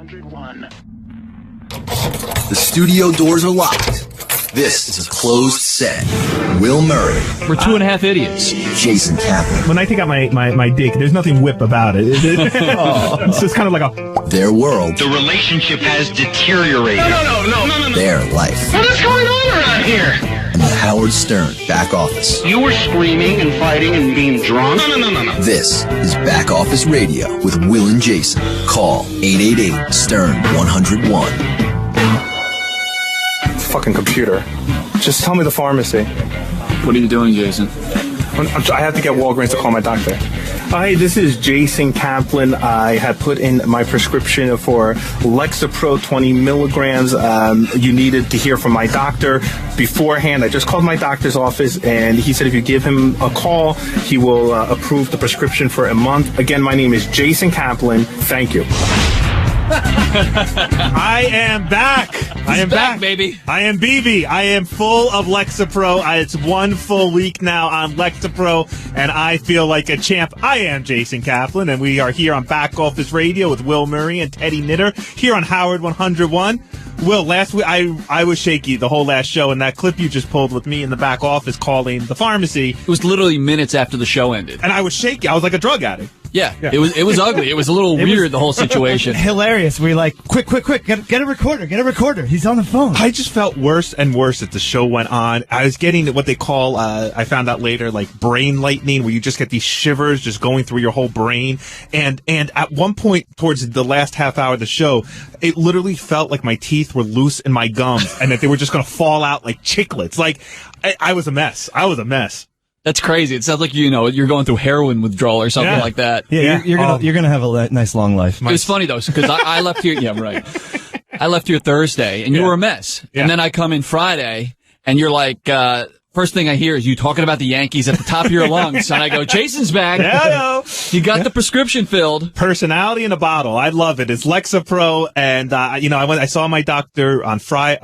101. The studio doors are locked. This is a closed set. Will Murray. We're 2.5 idiots. Jason Kaplan. When I take out my dick, there's nothing whip about it. It's just kind of like a... Their world. The relationship has deteriorated. No. Their life. What is going on around here? And the Howard Stern back office. You were screaming and fighting and being drunk? No. This is Back Office Radio with Will and Jason. Call 888-STERN-101. Fucking computer. Just tell me the pharmacy. What are you doing, Jason? I have to get Walgreens to call my doctor. Hi, this is Jason Kaplan. I have put in my prescription for Lexapro 20 milligrams. You needed to hear from my doctor beforehand. I just called my doctor's office, and he said if you give him a call, he will approve the prescription for a month. Again, my name is Jason Kaplan. Thank you. I am back. I am back, baby. I am BB. I am full of Lexapro. It's 1 full week now on Lexapro, and I feel like a champ. I am Jason Kaplan, and we are here on Back Office Radio with Will Murray and Teddy Knitter here on Howard 101. Will, last week I was shaky the whole last show, and that clip you just pulled with me in the back office calling the pharmacy. It was literally minutes after the show ended. And I was shaky. I was like a drug addict. Yeah. It was ugly. It was a little weird, the whole situation. Hilarious. We like, quick, get a recorder. He's on the phone. I just felt worse and worse as the show went on. I was getting what they call, I found out later, like brain lightning, where you just get these shivers just going through your whole brain. And at one point towards the last half hour of the show, it literally felt like my teeth were loose in my gums and that they were just going to fall out like chiclets. Like, I was a mess. That's crazy. It sounds like, you're going through heroin withdrawal or something like that. Yeah, you're gonna have a nice long life. It was funny though, because I left here. Yeah, right. I left here Thursday, and you were a mess. Yeah. And then I come in Friday, and you're like, first thing I hear is you talking about the Yankees at the top of your lungs, and I go, Jason's back. Hello. You got the prescription filled. Personality in a bottle. I love it. It's Lexapro, and I saw my doctor on Friday.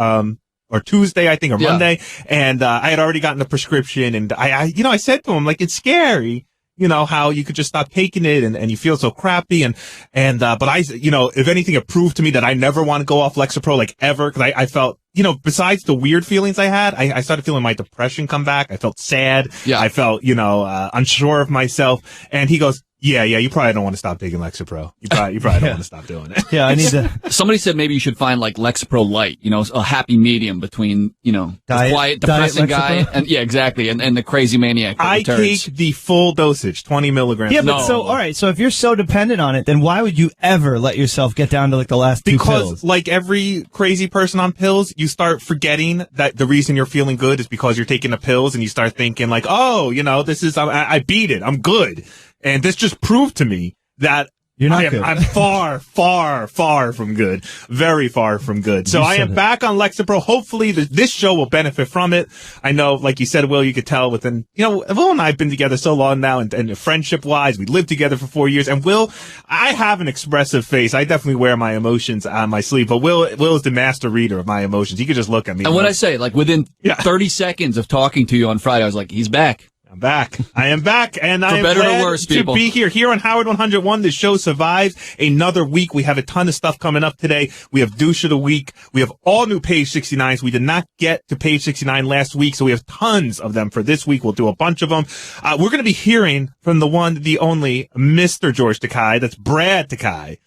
Or Tuesday, I think, or Monday. And, I had already gotten the prescription, and I said to him, like, it's scary, how you could just stop taking it and you feel so crappy. But if anything, it proved to me that I never want to go off Lexapro, like, ever. Cause I felt, besides the weird feelings I had, I started feeling my depression come back. I felt sad. Yeah. I felt, unsure of myself. And he goes, Yeah, you probably don't want to stop taking Lexapro. You probably don't want to stop doing it. Yeah, I need to. Somebody said maybe you should find like Lexapro Light, a happy medium between, the quiet, depressing guy and exactly, and the crazy maniac. I take the full dosage, 20 milligrams. Yeah, but all right, so if you're so dependent on it, then why would you ever let yourself get down to like the last two pills? Because like every crazy person on pills, you start forgetting that the reason you're feeling good is because you're taking the pills, and you start thinking like, oh, this is, I beat it. I'm good. And this just proved to me that you're not good. I'm far, far, far from good. Very far from good. So I am back on Lexapro. Hopefully this show will benefit from it. I know, like you said, Will, you could tell within, Will and I have been together so long now, and friendship wise, we lived together for 4 years. And Will, I have an expressive face. I definitely wear my emotions on my sleeve, but Will is the master reader of my emotions. He could just look at me. And what I say, like within 30 seconds of talking to you on Friday, I was like, he's back. I'm back. I am back, and I am better glad or worse, people. to be here on Howard 101. The show survives another week. We have a ton of stuff coming up today. We have Douche of the Week. We have all new Page 69s. We did not get to Page 69 last week, so we have tons of them for this week. We'll do a bunch of them. We're going to be hearing from the one, the only, Mr. George Takei. That's Brad Takei.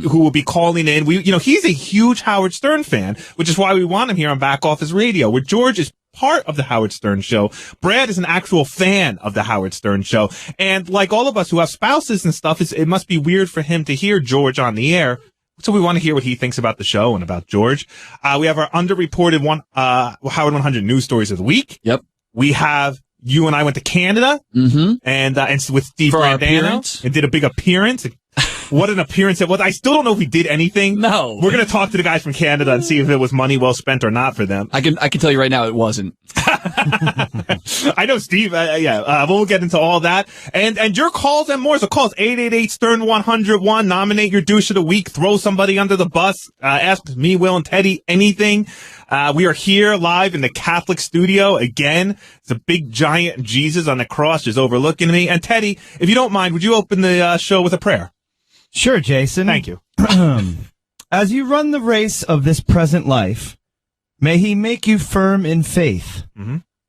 Who will be calling in. He's a huge Howard Stern fan, which is why we want him here on Back Office Radio, where George is part of the Howard Stern Show. Brad is an actual fan of the Howard Stern Show. And like all of us who have spouses and stuff, it must be weird for him to hear George on the air. So we want to hear what he thinks about the show and about George. We have our underreported Howard 100 news stories of the week. Yep. We have you and I went to Canada and with Steve Brandano and did a big appearance. What an appearance it was. I still don't know if we did anything. No. We're going to talk to the guys from Canada and see if it was money well spent or not for them. I can tell you right now it wasn't. I know, Steve. We'll get into all that. And your calls and more. So calls 888-STERN-101. Nominate your douche of the week. Throw somebody under the bus. Ask me, Will, and Teddy anything. We are here live in the Catholic studio again. It's a big giant Jesus on the cross just overlooking me. And Teddy, if you don't mind, would you open the show with a prayer? Sure, Jason. Thank you. As you run the race of this present life, may he make you firm in faith,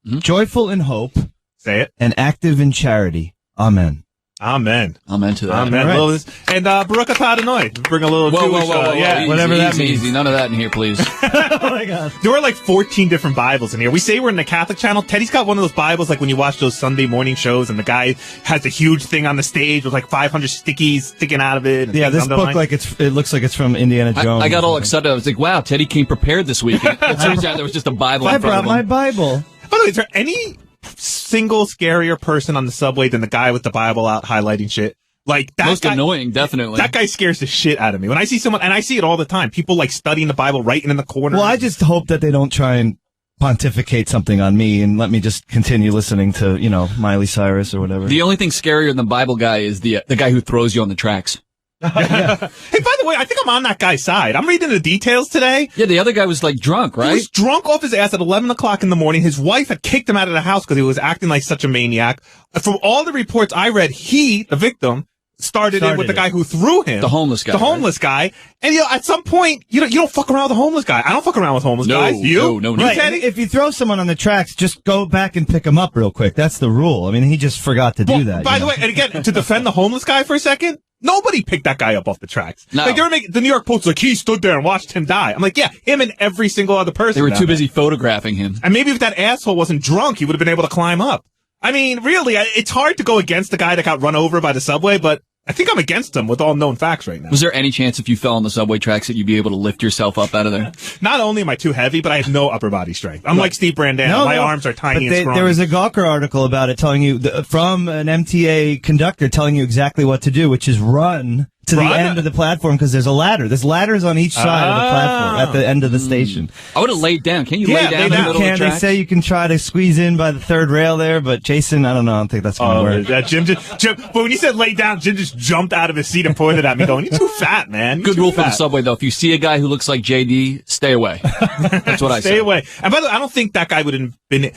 joyful in hope, Say it. and active in charity. Amen. Amen. Amen to that. Amen. Right. And Baruch atah Adonai. Bring a little Jewish, yeah. whatever that means. Easy. None of that in here, please. Oh my God. There are like 14 different Bibles in here. We say we're in the Catholic channel. Teddy's got one of those Bibles like when you watch those Sunday morning shows and the guy has a huge thing on the stage with like 500 stickies sticking out of it. And Yeah, things this book, underlined. it looks like it's from Indiana Jones. I got all excited. I was like, wow, Teddy came prepared this week. It turns out there was just a Bible I in front brought of my him. Bible. By the way, is there any single scarier person on the subway than the guy with the Bible out highlighting shit? Like that Most guy, annoying, definitely. That guy scares the shit out of me. When I see someone, and I see it all the time, people like studying the Bible, writing in the corner. Well, I just hope that they don't try and pontificate something on me and let me just continue listening to, Miley Cyrus or whatever. The only thing scarier than the Bible guy is the guy who throws you on the tracks. Hey, by the way, I think I'm on that guy's side. I'm reading the details today. Yeah, the other guy was like drunk, He right? was drunk off his ass at 11 o'clock in the morning. His wife had kicked him out of the house because he was acting like such a maniac. From all the reports I read, he, the victim, started it with the guy who threw him. The homeless guy. The homeless guy. And, at some point, you don't fuck around with a homeless guy. I don't fuck around with homeless guys. You? No. You, Right. Teddy? If you throw someone on the tracks, just go back and pick him up real quick. That's the rule. I mean, he just forgot to do that. By the way, and again, to defend the homeless guy for a second, nobody picked that guy up off the tracks. No. Like, the New York Post was like, he stood there and watched him die. I'm like, yeah, him and every single other person. They were down too there. busy photographing him. And maybe if that asshole wasn't drunk, he would have been able to climb up. I mean, really, it's hard to go against the guy that got run over by the subway, but I think I'm against him with all known facts right now. Was there any chance if you fell on the subway tracks that you'd be able to lift yourself up out of there? Not only am I too heavy, but I have no upper body strength. I'm like Steve Brandano. My arms are tiny and scrawny. There was a Gawker article about it telling you, from an MTA conductor telling you exactly what to do, which is run to the end of the platform because there's a ladder. There's ladders on each side of the platform at the end of the station. I would have laid down. Can you lay down in the middle of the They track? say you can try to squeeze in by the third rail there, but Jason, I don't know. I don't think that's going to work. That Jim, but when you said lay down, Jim just jumped out of his seat and pointed at me going, you're too fat, man. Good rule for the subway, though. If you see a guy who looks like JD, stay away. That's what I say. Stay away. And by the way, I don't think that guy would have been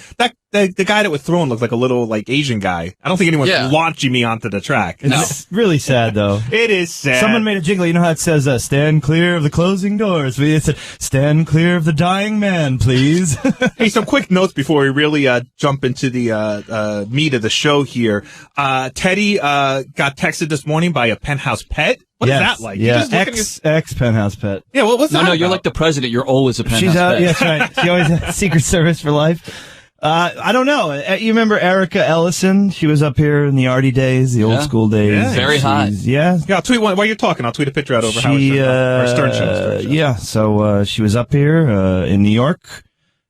the guy that was thrown looked like a little like Asian guy. I don't think anyone's launching me onto the track. It's really sad, though. It is sad. Someone made a jingle. You know how it says, stand clear of the closing doors. It said, stand clear of the dying man, please. Hey, some quick notes before we really jump into the meat of the show here. Teddy got texted this morning by a penthouse pet. What is that like? Yeah, ex penthouse pet. Yeah, well, what's that? No, you're like the president. You're always a penthouse She's out. pet. Yeah, that's right. She always had Secret Service for life. I don't know. You remember Erica Ellison? She was up here in the arty days, the old school days. Yeah. Very hot. Yeah. Yeah, I'll tweet one while you're talking. I'll tweet a picture out over Howard Stern Show. Yeah. So she was up here in New York,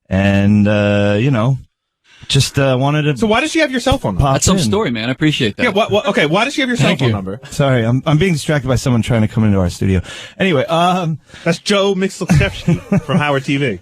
and just wanted to. So why does she have your cell phone number? That's some story, man. I appreciate that. Yeah. Okay. Why does she have your cell phone number? Sorry, I'm being distracted by someone trying to come into our studio. Anyway, that's Joe Mixlexevsky from Howard TV.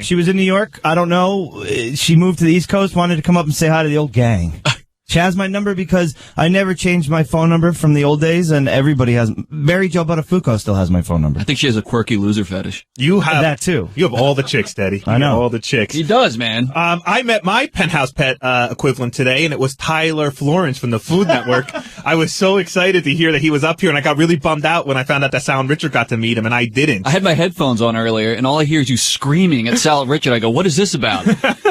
She was in New York. I don't know. She moved to the East Coast, wanted to come up and say hi to the old gang. She has my number because I never changed my phone number from the old days, and everybody has. Mary Jo Buttafuoco still has my phone number. I think she has a quirky loser fetish. You have that too. You have all the chicks, Daddy. I know all the chicks. He does, man. I met my penthouse pet equivalent today, and it was Tyler Florence from the Food Network. I was so excited to hear that he was up here, and I got really bummed out when I found out that Sal and Richard got to meet him, and I didn't. I had my headphones on earlier, and all I hear is you screaming at Sal and Richard. I go, "What is this about?"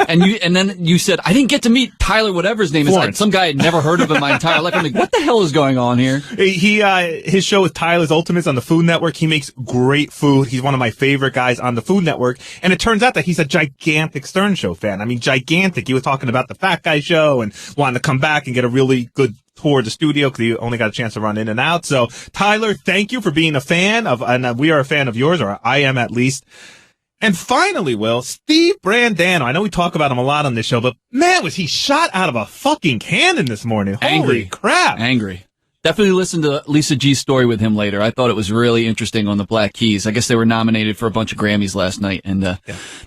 and then you said, "I didn't get to meet Tyler, whatever his name Florence. is." Some guy I'd never heard of in my entire life. I'm like, what the hell is going on here? His show is Tyler's Ultimates on the Food Network. He makes great food. He's one of my favorite guys on the Food Network. And it turns out that he's a gigantic Stern Show fan. I mean, gigantic. He was talking about the Fat Guy Show and wanting to come back and get a really good tour of the studio because he only got a chance to run in and out. So, Tyler, thank you for being a fan of, and we are a fan of yours, or I am at least. And finally, Will, Steve Brandano. I know we talk about him a lot on this show, but man, was he shot out of a fucking cannon this morning. Angry. Holy crap. Angry. Definitely listen to Lisa G's story with him later. I thought it was really interesting on the Black Keys. I guess they were nominated for a bunch of Grammys last night, and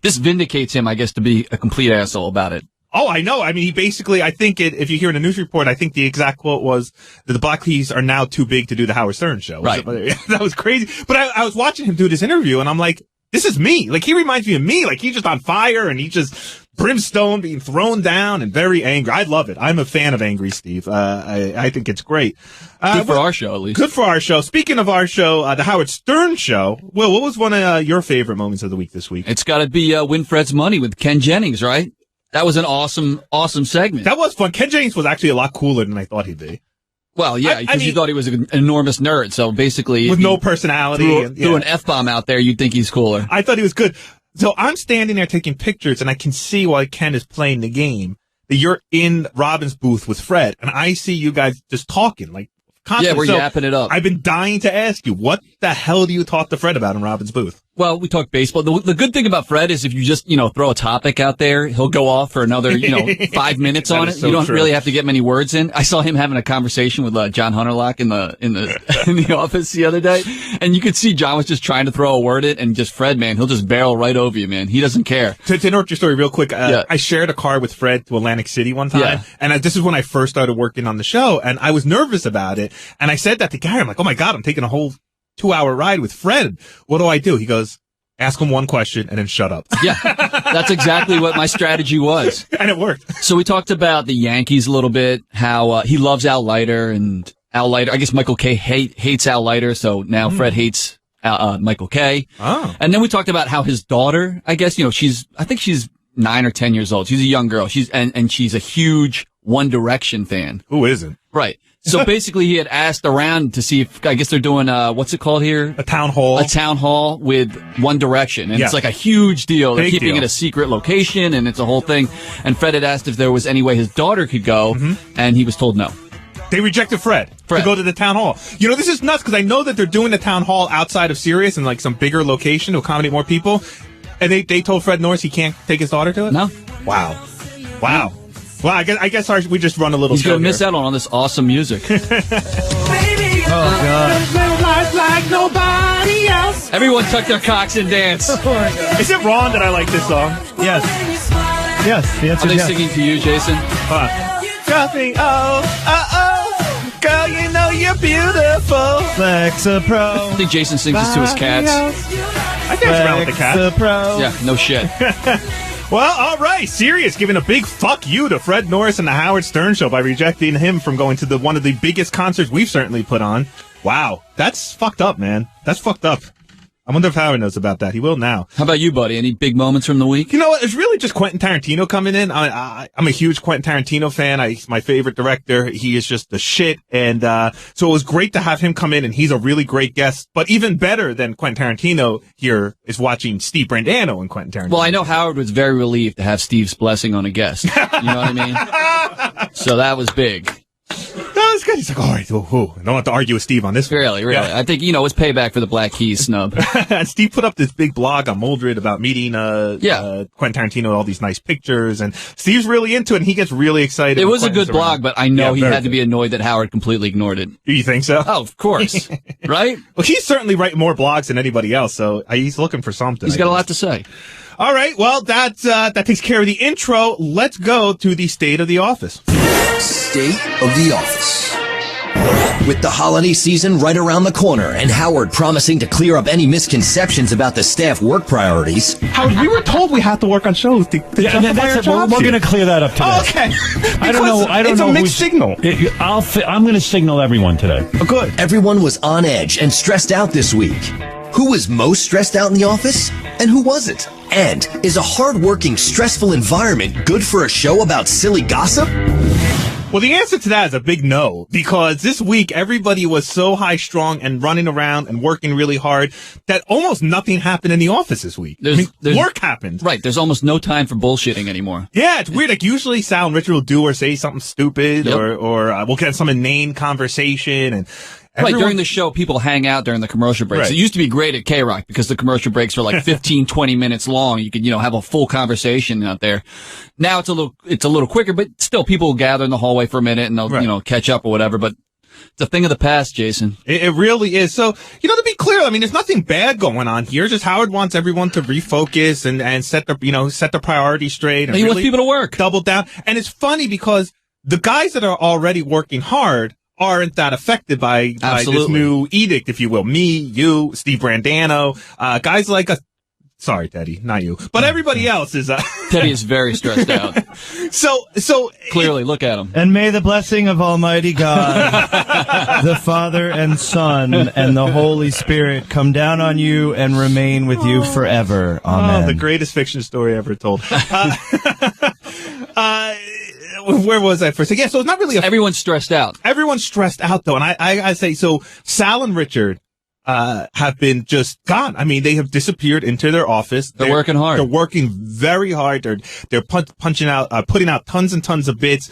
this vindicates him, I guess, to be a complete asshole about it. Oh, I know. I mean, he basically, I think if you hear in a news report, I think the exact quote was that the Black Keys are now too big to do the Howard Stern show. Right. That was crazy. But I was watching him do this interview, and I'm like, this is me. Like, he reminds me of me. Like, he's just on fire, and he's just brimstone being thrown down and very angry. I love it. I'm a fan of Angry Steve. I think it's great. Good for our show, at least. Good for our show. Speaking of our show, the Howard Stern Show. Will, what was one of your favorite moments of the week this week? It's got to be Winfred's Money with Ken Jennings, right? That was an awesome segment. That was fun. Ken Jennings was actually a lot cooler than I thought he'd be. Well, yeah, because you thought he was an enormous nerd. So basically, with no personality, threw an F-bomb out there, you'd think he's cooler. I thought he was good. So I'm standing there taking pictures, and I can see while Ken is playing the game that you're in Robin's booth with Fred, and I see you guys just talking like constantly. Yeah, we're yapping it up. I've been dying to ask you, what the hell do you talk to Fred about in Robin's booth? Well, we talk baseball. The good thing about Fred is if you just, throw a topic out there, he'll go off for another, 5 minutes on it. So you don't true. really have to get many words in. I saw him having a conversation with John Hunterlock in the office the other day, and you could see John was just trying to throw a word in, and just Fred, man, he'll just barrel right over you, man. He doesn't care. To interrupt your story real quick, I shared a car with Fred to Atlantic City one time, and this is when I first started working on the show, and I was nervous about it, and I said that to Gary. I'm like, oh my God, I'm taking a whole 2-hour ride with Fred. What do I do? He goes, ask him one question and then shut up. Yeah, that's exactly what my strategy was. And it worked. So we talked about the Yankees a little bit, how he loves Al Leiter, and Al Leiter, I guess Michael Kay hates Al Leiter, so now Fred hates Michael Kay. Oh. And then we talked about how his daughter, I guess, I think she's 9 or 10 years old. She's a young girl. She's a huge One Direction fan. Who isn't? Right. So basically he had asked around to see if, I guess they're doing, what's it called here? A town hall. A town hall with One Direction. And Yeah. it's like a huge deal. They're Big keeping deal. it a secret location, and it's a whole thing. And Fred had asked if there was any way his daughter could go, and he was told no. They rejected Fred to go to the town hall. This is nuts because I know that they're doing the town hall outside of Sirius in like some bigger location to accommodate more people. And they told Fred Norris he can't take his daughter to it? No. Wow. Well, I guess we just run a little He's show going to miss here. out on all this awesome music. God. nobody else. Everyone tuck their cocks and dance. Is it wrong that I like this song? Yes. Yes, the answer Are they is yes. singing to you, Jason? Nothing. Oh. Girl, you know you're beautiful. Lexapro. I think Jason sings this to his cats. I dance around with the cat. Lexapro. Yeah, no shit. Well, all right. Sirius giving a big fuck you to Fred Norris and the Howard Stern Show by rejecting him from going to one of the biggest concerts we've certainly put on. Wow. That's fucked up, man. That's fucked up. I wonder if Howard knows about that. He will now. How about you, buddy? Any big moments from the week? You know what? It's really just Quentin Tarantino coming in. I'm a huge Quentin Tarantino fan. He's my favorite director. He is just the shit. And so it was great to have him come in, and he's a really great guest. But even better than Quentin Tarantino here is watching Steve Brandano and Quentin Tarantino. Well, I know Howard was very relieved to have Steve's blessing on a guest. You know what I mean? So that was big. That was good. He's like, all right, I don't have to argue with Steve on this one. Really. Yeah. I think, it's payback for the Black Keys snub. And Steve put up this big blog on Moldred about meeting Quentin Tarantino with all these nice pictures, and Steve's really into it, and he gets really excited. It when was a Quentin's good blog, around. but I know he very had to be annoyed that Howard completely ignored it. You think so? Oh, of course. Right? Well, he's certainly writing more blogs than anybody else, so he's looking for something. He's got a lot to say. All right, well, that takes care of the intro. Let's go to the State of the Office. State of the Office. With the holiday season right around the corner and Howard promising to clear up any misconceptions about the staff work priorities, Howard, we were told we have to work on shows to justify our jobs. We're going to clear that up today. Oh, okay. I don't know. It's a mixed signal. I'm going to signal everyone today. Oh, good. everyone was on edge and stressed out this week. Who was most stressed out in the office and who wasn't? And is a hard-working, stressful environment good for a show about silly gossip? Well, the answer to that is a big no, because this week everybody was so high-strung and running around and working really hard that almost nothing happened in the office this week. There's- work happened. Right. There's almost no time for bullshitting anymore. Yeah, it's weird. Like usually Sal and Richard will do or say something stupid, Yep. or we'll get some inane conversation, and Right, everyone- during the show, people hang out during the commercial breaks. Right. It used to be great at K-Rock because the commercial breaks were like 15, 20 minutes long. You could, have a full conversation out there. Now it's a little quicker, but still people will gather in the hallway for a minute and they'll, Right. catch up or whatever. But it's a thing of the past, Jason. It really is. So, to be clear, I mean, there's nothing bad going on here. Just Howard wants everyone to refocus and set their priorities straight. And He wants really people to work. double down. And it's funny because the guys that are already working hard aren't that affected by this Absolutely. new edict, if you will. Me, you, Steve Brandano, guys like us. Sorry, Teddy, not you, but everybody else is. Teddy is very stressed out. So Clearly, look at him. And may the blessing of Almighty God, the Father and Son and the Holy Spirit come down on you and remain with you forever. Amen. Oh, the greatest fiction story ever told. Where was I first? Yeah, so it's not really Everyone's stressed out. Everyone's stressed out, though, and I say, so Sal and Richard have been just gone. I mean, they have disappeared into their office. They're working hard. They're working very hard. They're punching out, putting out tons and tons of bits.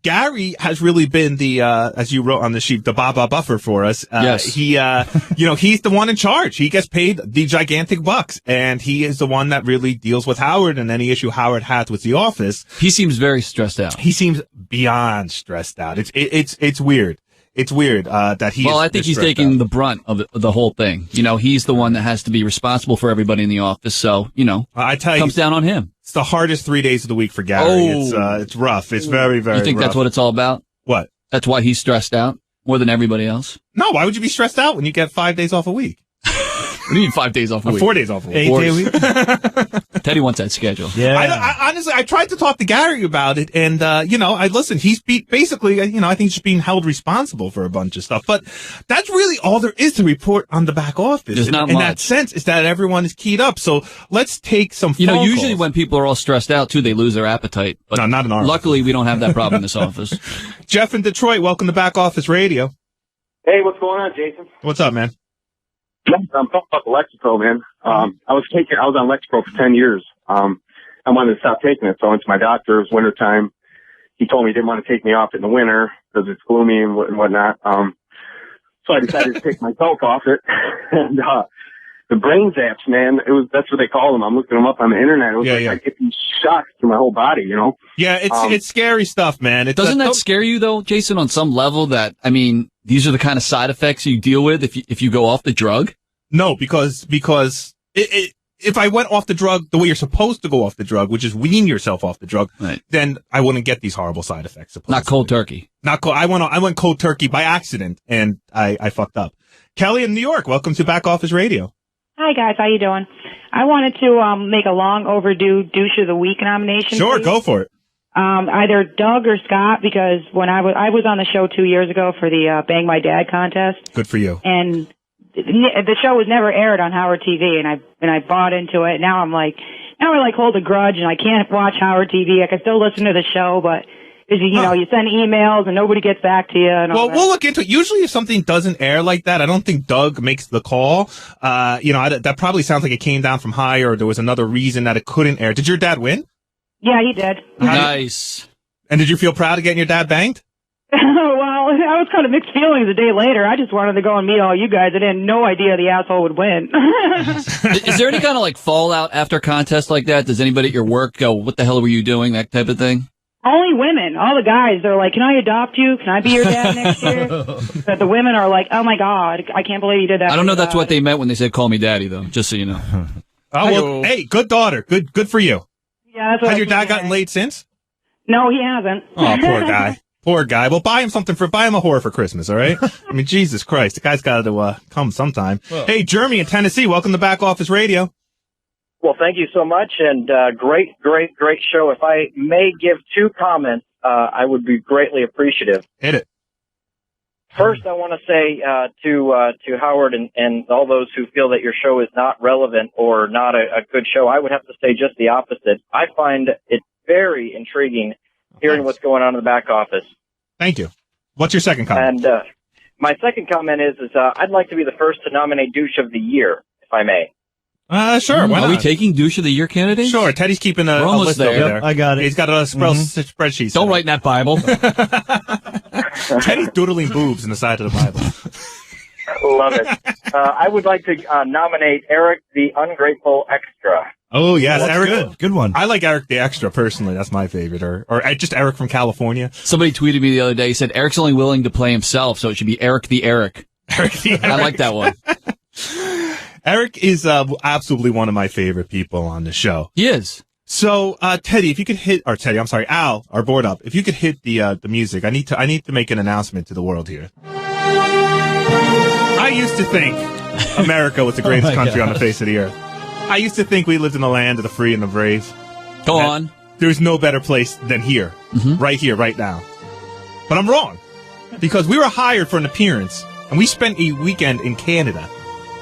Gary has really been the, as you wrote on the sheet, the Baba Buffer for us. Yes. He, he's the one in charge. He gets paid the gigantic bucks, and he is the one that really deals with Howard and any issue Howard has with the office. He seems very stressed out. He seems beyond stressed out. It's weird. It's weird that he. Well, I think he's taking the brunt of the whole thing. You know, he's the one that has to be responsible for everybody in the office. So, I tell you, comes down on him. It's the hardest 3 days of the week for Gary. Oh. It's rough. It's very, very. You think rough. that's what it's all about? What? That's why he's stressed out more than everybody else. No, why would you be stressed out when you get 5 days off a week? What do you mean 5 days off a week? 4 days off a week. 8 day week. Teddy wants that schedule. Yeah. I honestly, I tried to talk to Gary about it, and I listened. He's basically, I think he's just being held responsible for a bunch of stuff. But that's really all there is to report on the back office. There's not in much. that sense, is that everyone is keyed up. So let's take some. Usually calls. when people are all stressed out too, they lose their appetite. But no, not in our. Luckily, we don't have that problem in this office. Jeff in Detroit, welcome to Back Office Radio. Hey, what's going on, Jason? What's up, man? I'm talking about Lexapro, man. I was on Lexapro for 10 years. I wanted to stop taking it, so I went to my doctor. It was wintertime. He told me he didn't want to take me off in the winter because it's gloomy and whatnot. So I decided to take myself off it. And, the brain zaps, man, that's what they call them. I'm looking them up on the internet. It was I get these shocks through my whole body, you know? Yeah, it's scary stuff, man. Doesn't that scare you though, Jason, on some level that, these are the kind of side effects you deal with if you go off the drug? No, because if I went off the drug the way you're supposed to go off the drug, which is wean yourself off the drug, right, then I wouldn't get these horrible side effects. Supposedly. Not cold turkey. Not cold. I went cold turkey by accident, and I fucked up. Kelly in New York, welcome to Back Office Radio. Hi guys, how you doing? I wanted to make a long overdue douche of the week nomination. Sure, please. go for it. Either Doug or Scott, because when I was on the show 2 years ago for the Bang My Dad contest. Good for you. And the show was never aired on Howard TV, and I bought into it. Now I hold a grudge, and I can't watch Howard TV. I can still listen to the show, but because you send emails and nobody gets back to you. And all that. We'll look into it. Usually, if something doesn't air like that, I don't think Doug makes the call. That probably sounds like it came down from high, or there was another reason that it couldn't air. Did your dad win? Yeah, he did. Nice. And did you feel proud of getting your dad banged? Well, I was kind of mixed feelings a day later. I just wanted to go and meet all you guys. I had no idea the asshole would win. Is there any kind of fallout after contests like that? Does anybody at your work go, what the hell were you doing? That type of thing? Only women. All the guys, they're like, can I adopt you? Can I be your dad next year? But the women are like, oh my God, I can't believe you did that. I don't know that's what they meant when they said call me daddy, though, just so you know. Hey, good daughter. Good for you. Yeah, that's what Has your dad gotten laid since? No, he hasn't. Oh, poor guy. Poor guy. Well, buy him a whore for Christmas, all right? I mean, Jesus Christ. The guy's got to come sometime. Whoa. Hey, Jeremy in Tennessee, welcome to Back Office Radio. Well, thank you so much, and great show. If I may give two comments, I would be greatly appreciative. Hit it. First, I want to say to Howard and all those who feel that your show is not relevant or not a good show, I would have to say just the opposite. I find it very intriguing hearing what's going on in the back office. Thank you. What's your second comment? And my second comment is I'd like to be the first to nominate Douche of the Year, if I may. Sure. Why not? Are we taking Douche of the Year candidates? Sure. Teddy's keeping a list there. over there. I got it. He's got a spreadsheet. Don't write in that Bible. Teddy's doodling boobs in the side of the Bible. Love it. I would like to nominate Eric the Ungrateful Extra. Oh, yes. That's Eric. Good one. I like Eric the Extra, personally. That's my favorite. Or just Eric from California. Somebody tweeted me the other day. He said, Eric's only willing to play himself, so it should be Eric the Eric. Eric the Eric. I like that one. Eric is absolutely one of my favorite people on the show. He is. So, Teddy, if you could Al, our board up, if you could hit the music, I need to make an announcement to the world here. I used to think America was the greatest country on the face of the earth. I used to think we lived in the land of the free and the brave. Go on. There's no better place than here. Right here, right now. But I'm wrong. Because we were hired for an appearance, and we spent a weekend in Canada.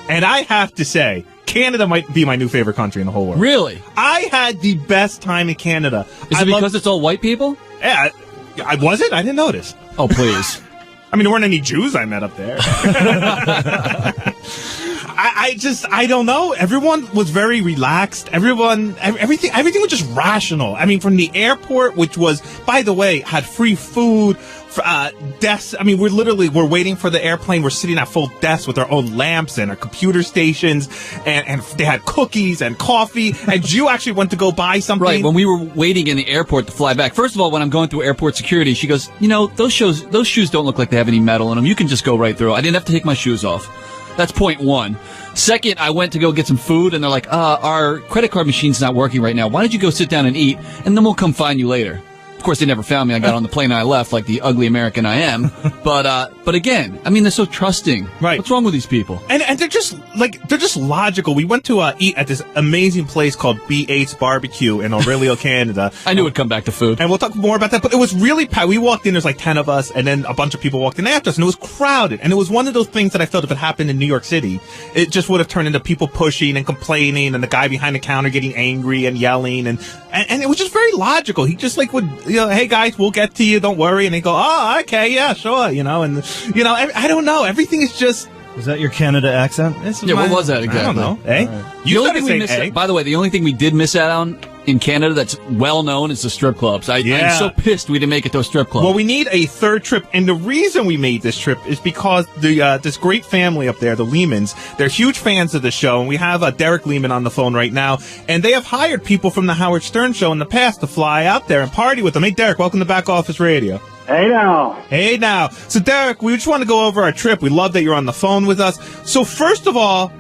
And I have to say, Canada might be my new favorite country in the whole world. Really? I had the best time in Canada. Is it because it's all white people? Yeah, was it? I didn't notice. Oh, please. I mean, there weren't any Jews I met up there. I don't know. Everyone was very relaxed. Everything was just rational. I mean, from the airport, which was, by the way, had free food, desks. I mean, we're waiting for the airplane. We're sitting at full desks with our own lamps and our computer stations, and they had cookies and coffee. And you actually went to go buy something. Right. When we were waiting in the airport to fly back. First of all, when I'm going through airport security, she goes, those shoes don't look like they have any metal in them. You can just go right through. I didn't have to take my shoes off. That's point one. Second, I went to go get some food, and they're like, our credit card machine's not working right now. Why don't you go sit down and eat, and then we'll come find you later. Of course, they never found me. I got on the plane and I left like the ugly American I am. But again, I mean, they're so trusting. Right. What's wrong with these people? And they're just logical. We went to eat at this amazing place called B8's Barbecue in Aurelio, Canada. I knew it'd come back to food. And we'll talk more about that. But it was really packed. We walked in, there's like 10 of us, and then a bunch of people walked in after us, and it was crowded. And it was one of those things that I felt if it happened in New York City, it just would have turned into people pushing and complaining, and the guy behind the counter getting angry and yelling, and it was just very logical. He just would, hey guys, we'll get to you, don't worry. And they go, oh, okay, yeah, sure, I don't know. Everything is just... Was that your Canada accent? What was that exactly? I don't know. Hey? Right. By the way, the only thing we did miss out on in Canada that's well known is the strip clubs. I'm so pissed we didn't make it to a strip club. Well, we need a third trip, and the reason we made this trip is because this great family up there, the Lehmans, they're huge fans of the show, and we have Derek Lehman on the phone right now, and they have hired people from the Howard Stern show in the past to fly out there and party with them. Hey, Derek, welcome to Back Office Radio. Hey now. Hey now. So, Derek, we just want to go over our trip. We love that you're on the phone with us. So, first of all,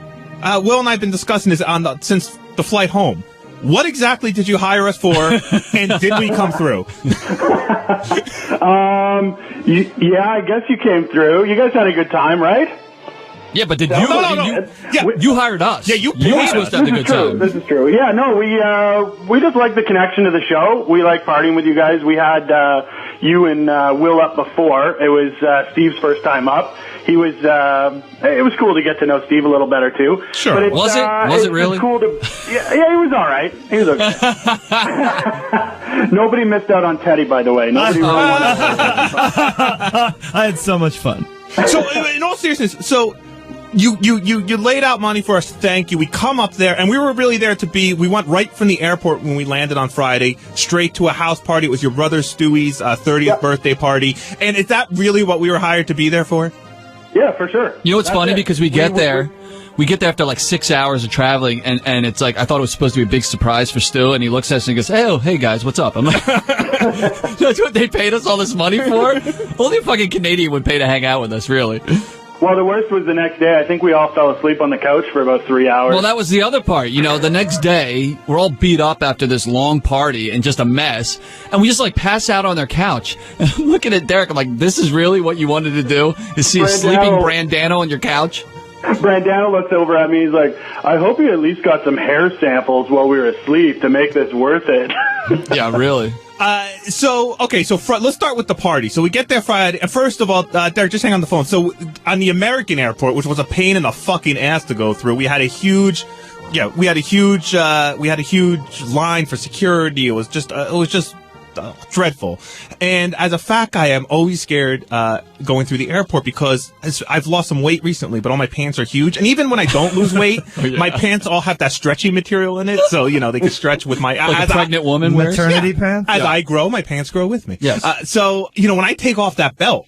Will and I have been discussing this since the flight home. What exactly did you hire us for, and did we come through? Yeah, I guess you came through. You guys had a good time, right? Yeah, but did No. You hired us. Yeah, you were supposed to have a good time. This is true. Yeah, no, we just like the connection to the show. We like partying with you guys. We had you and Will up before. It was Steve's first time up. He was. It was cool to get to know Steve a little better too. Sure. But was it? Was it really? It's cool to. Yeah, he was all right. He was okay. Nobody missed out on Teddy, by the way. Nobody really wanted I had so much fun. So, in all seriousness, You laid out money for us. Thank you. We come up there, and we were really there we went right from the airport when we landed on Friday, straight to a house party. It was your brother Stewie's 30th birthday party. And is that really what we were hired to be there for? Yeah, for sure. You know what's funny? Because we get there after like 6 hours of traveling, and it's like, I thought it was supposed to be a big surprise for Stu, and he looks at us and he goes, hey guys, what's up? I'm like, that's what they paid us all this money for? Only a fucking Canadian would pay to hang out with us, really. Well, the worst was the next day. I think we all fell asleep on the couch for about 3 hours. Well, that was the other part. The next day, we're all beat up after this long party and just a mess. And we just, pass out on their couch. And I'm looking at Derek. I'm like, this is really what you wanted to do? Is see a sleeping Brandano on your couch? Brandano looks over at me. He's like, I hope you at least got some hair samples while we were asleep to make this worth it. Yeah, really. Let's start with the party. So we get there Friday. And first of all, Derek, just hang on the phone. So on the American airport, which was a pain in the fucking ass to go through, we had a huge line for security. It was just dreadful. And as a fat guy, I'm always scared going through the airport because I've lost some weight recently, but all my pants are huge. And even when I don't lose weight, my pants all have that stretchy material in it, so they can stretch with my like a pregnant woman wears maternity pants. As I grow, my pants grow with me. Yes. So when I take off that belt,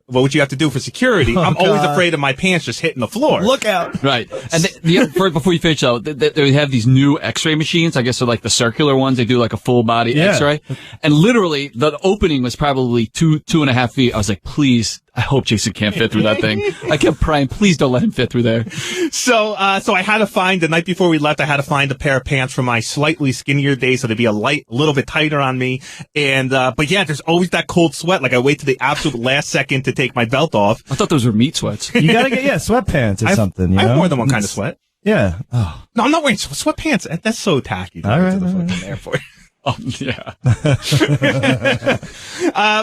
what would you have to do for security? I'm always afraid of my pants just hitting the floor. Look out. Right. And before you finish, though, they have these new x-ray machines. I guess they're like the circular ones. They do like a full body x-ray. And literally, the opening was probably 2.5 feet. I was like, please, I hope Jason can't fit through that thing. I kept praying, please don't let him fit through there. So I had to find, the night before we left, I had to find a pair of pants for my slightly skinnier days so they'd be a little bit tighter on me. And, but yeah, there's always that cold sweat. Like I wait to the absolute last second to take my belt off. I thought those were meat sweats. You gotta get, sweatpants or something, I have more than one kind of sweat. Yeah. Oh. No, I'm not wearing sweatpants. That's so tacky. All right. To the fucking airport. Oh, yeah.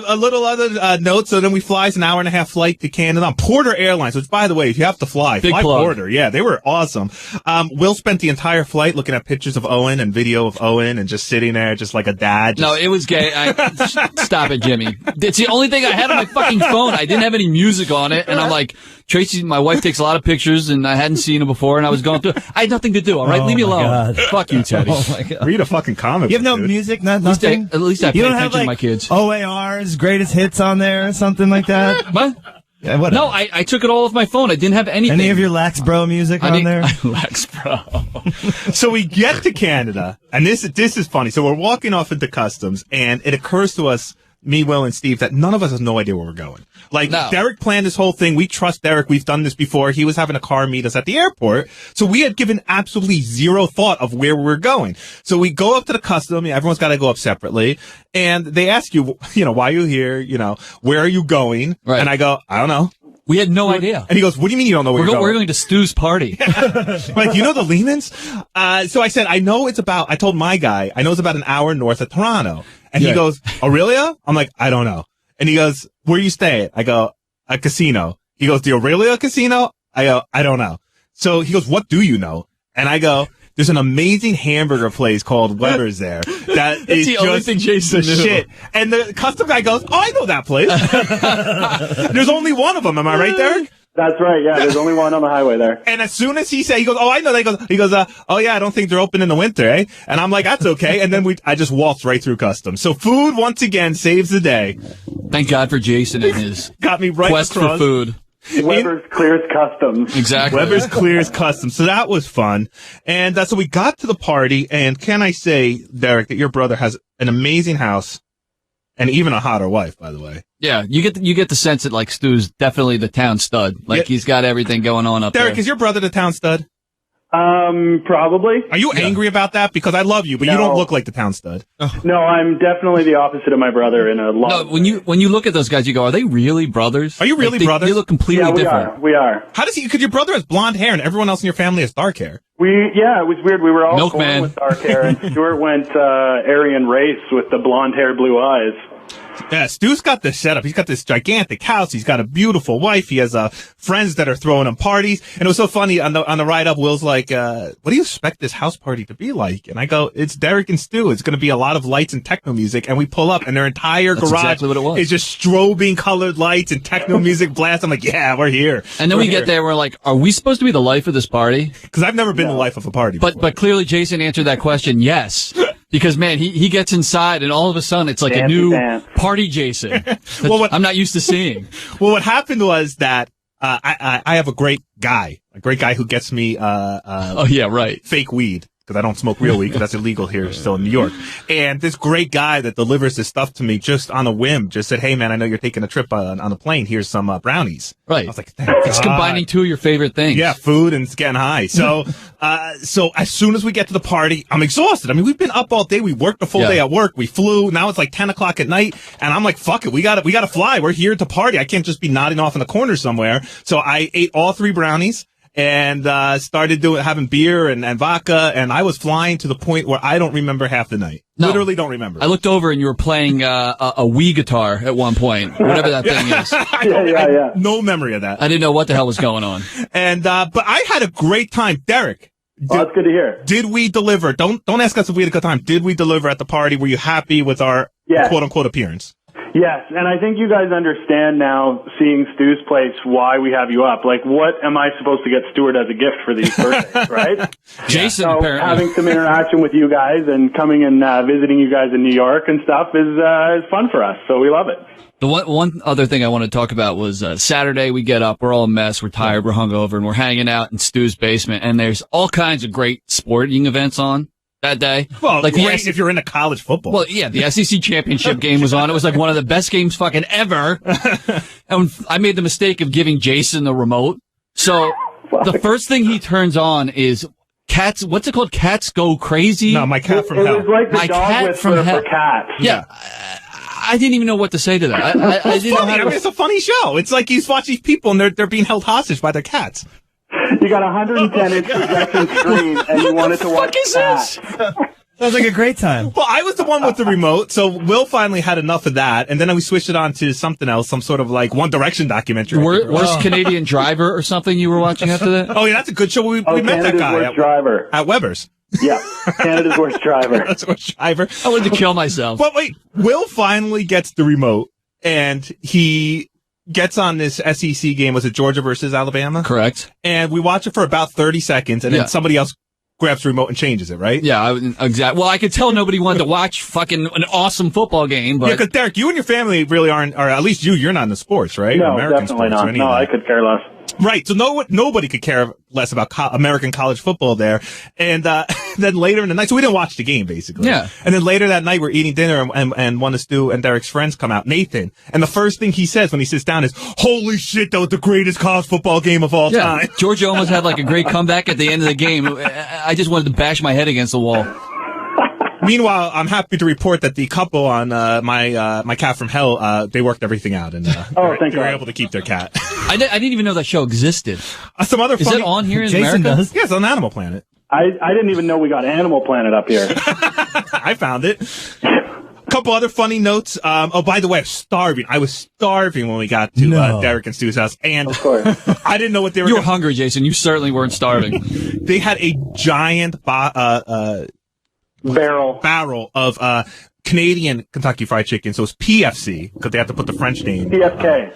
A little other note. So then we fly. It's an 1.5-hour flight to Canada on Porter Airlines, which, by the way, if you have to fly Big plug. Porter. Yeah, they were awesome. Will spent the entire flight looking at pictures of Owen and video of Owen and just sitting there just like a dad. No, it was gay. Stop it, Jimmy. It's the only thing I had on my fucking phone. I didn't have any music on it. And I'm like, Tracy, my wife takes a lot of pictures and I hadn't seen them before and I was going through. I had nothing to do. All right. Leave me alone. God. Fuck you, Teddy. Oh my God. Read a fucking comic. You have no dude. music, nothing? At least I pay you don't attention have, like, to my kids. OAR's greatest hits on there or something like that? What? Yeah, whatever. No, I took it all off my phone. I didn't have anything. Any of your Lax Bro music on there? Lax Bro. So we get to Canada, and this is funny. So we're walking off into customs, and it occurs to us, me, Will, and Steve, that none of us has no idea where we're going. Like, No. Derek planned this whole thing. We trust Derek. We've done this before. He was having a car meet us at the airport. So we had given absolutely zero thought of where we were going. So we go up to the custom. Everyone's got to go up separately. And they ask you, why are you here? Where are you going? Right. And I go, I don't know. We had no idea. And he goes, what do you mean you don't know where you're going? We're going to Stu's party. Like, the Lehmans? So I said, I told my guy, I know it's about an hour north of Toronto. And he goes, Aurelia? I'm like, I don't know. And he goes, where you stay? I go, a casino. He goes, the Aurelia Casino? I go, I don't know. So he goes, what do you know? And I go, there's an amazing hamburger place called Weber's there. That is the only thing Jason knew. shit. And the custom guy goes, oh, I know that place. There's only one of them. Am I right, Derek? That's right. Yeah, there's only one on the highway there. And as soon as he goes, oh, I know. He goes, oh yeah, I don't think they're open in the winter, eh? And I'm like, that's okay. And then I just waltzed right through customs. So food once again saves the day. Thank God for Jason and his Got me right quest across. for food. Weber's clears customs. Exactly. Weber's clears customs. So that was fun. And so we got to the party. And can I say, Derek, that your brother has an amazing house and even a hotter wife, by the way. Yeah, you get the sense that like Stu's definitely the town stud. Like he's got everything going on up Derek, there. is your brother the town stud? Probably. Are you angry about that? Because I love you, but you don't look like the town stud. No, I'm definitely the opposite of my brother in a lot. No, when you look at those guys, you go, are they really brothers? Are you really brothers? They look completely different. We are. How does because your brother has blonde hair and everyone else in your family has dark hair. It was weird. We were all Milkman. born with dark hair, and Stuart went Aryan race with the blonde hair, blue eyes. Yeah, Stu's got this setup. He's got this gigantic house. He's got a beautiful wife. He has friends that are throwing him parties. And it was so funny on the ride up. Will's like, "What do you expect this house party to be like?" And I go, "It's Derek and Stu. It's going to be a lot of lights and techno music." And we pull up, and their entire That's garage exactly what it was. is just strobing colored lights and techno music blast. I'm like, "Yeah, we're here." And then we get there, we're like, are we supposed to be the life of this party? Because I've never been the life of a party before. But clearly Jason answered that question, yes. Because, man, he gets inside, and all of a sudden, it's like Fancy a new dance. party Jason that I'm not used to seeing. Well, what happened was that I have a great guy who gets me Oh, yeah, right. fake weed. Because I don't smoke real weed, because that's illegal here still in New York. And this great guy that delivers this stuff to me just on a whim just said, "Hey man, I know you're taking a trip on a plane. Here's some brownies." Right. I was like, "Thank It's God." combining two of your favorite things. Yeah, food and it's getting high. So, so as soon as we get to the party, I'm exhausted. I mean, we've been up all day. We worked the full day at work. We flew. Now it's like 10 o'clock at night. And I'm like, fuck it. We gotta fly. We're here to party. I can't just be nodding off in the corner somewhere. So I ate all 3 brownies and started having beer and vodka. And I was flying to the point where I don't remember half the night. No. Literally don't remember. I looked over and you were playing a Wii guitar at one point, whatever that thing is. I have no memory of that. I didn't know what the hell was going on. And but I had a great time. Derek. That's good to hear. Did we deliver? Don't ask us if we had a good time. Did we deliver at the party? Were you happy with our quote unquote appearance? Yes, and I think you guys understand now, seeing Stu's place, why we have you up. Like, what am I supposed to get Stuart as a gift for these birthdays, right? Jason, so apparently. having some interaction with you guys and coming and visiting you guys in New York and stuff is fun for us, so we love it. The one other thing I want to talk about was Saturday we get up, we're all a mess, we're tired, we're hungover, and we're hanging out in Stu's basement, and there's all kinds of great sporting events on that day. Well, like great if you're into college football. Well, yeah, the SEC championship game was on. It was like one of the best games fucking ever. And I made the mistake of giving Jason the remote. So the first thing he turns on is Cats. What's it called? Cats Go Crazy? No, My Cat from It Hell. was like the My dog Cat whisperer from Hell. for cats. Yeah. I didn't even know what to say to that. I didn't know how to. I mean, it's a funny show. It's like he's watching these people and they're being held hostage by their cats. You got 110-inch projection screen, and you wanted to watch that. Sounds like a great time. Well, I was the one with the remote, so Will finally had enough of that, and then we switched it on to something else, some sort of like One Direction documentary. Worst Canadian Driver or something you were watching after that? Oh, yeah, that's a good show. We met that guy at Weber's. Yeah, Canada's worst driver. That's worst driver. I wanted to kill myself. But wait, Will finally gets the remote, and he gets on this SEC game. Was it Georgia versus Alabama? Correct. And we watch it for about 30 seconds, and then somebody else grabs the remote and changes it, right? Yeah, exactly. Well, I could tell nobody wanted to watch fucking an awesome football game, but... Yeah, because Derek, you and your family really aren't, or at least you're not in the sports, right? No, American definitely sports not. No, I could care less. Right, so nobody could care less about American college football there. And then later in the night, so we didn't watch the game, basically. Yeah. And then later that night, we're eating dinner, and one of Stu and Derek's friends come out, Nathan. And the first thing he says when he sits down is, "Holy shit, that was the greatest college football game of all time." Georgia almost had like a great comeback at the end of the game. I just wanted to bash my head against the wall. Meanwhile, I'm happy to report that the couple on my cat from hell, they worked everything out, and they were able to keep their cat. I didn't even know that show existed. Some other Is funny... it on here in Jason America? does. Yeah, it's on Animal Planet. I didn't even know we got Animal Planet up here. I found it. A couple other funny notes. Oh, by the way, I was starving when we got to Derek and Stu's house, and of course, I didn't know what they were. You were hungry, Jason. You certainly weren't starving. They had a giant barrel of Canadian Kentucky Fried Chicken, so it's PFC, because they have to put the French name. PFK.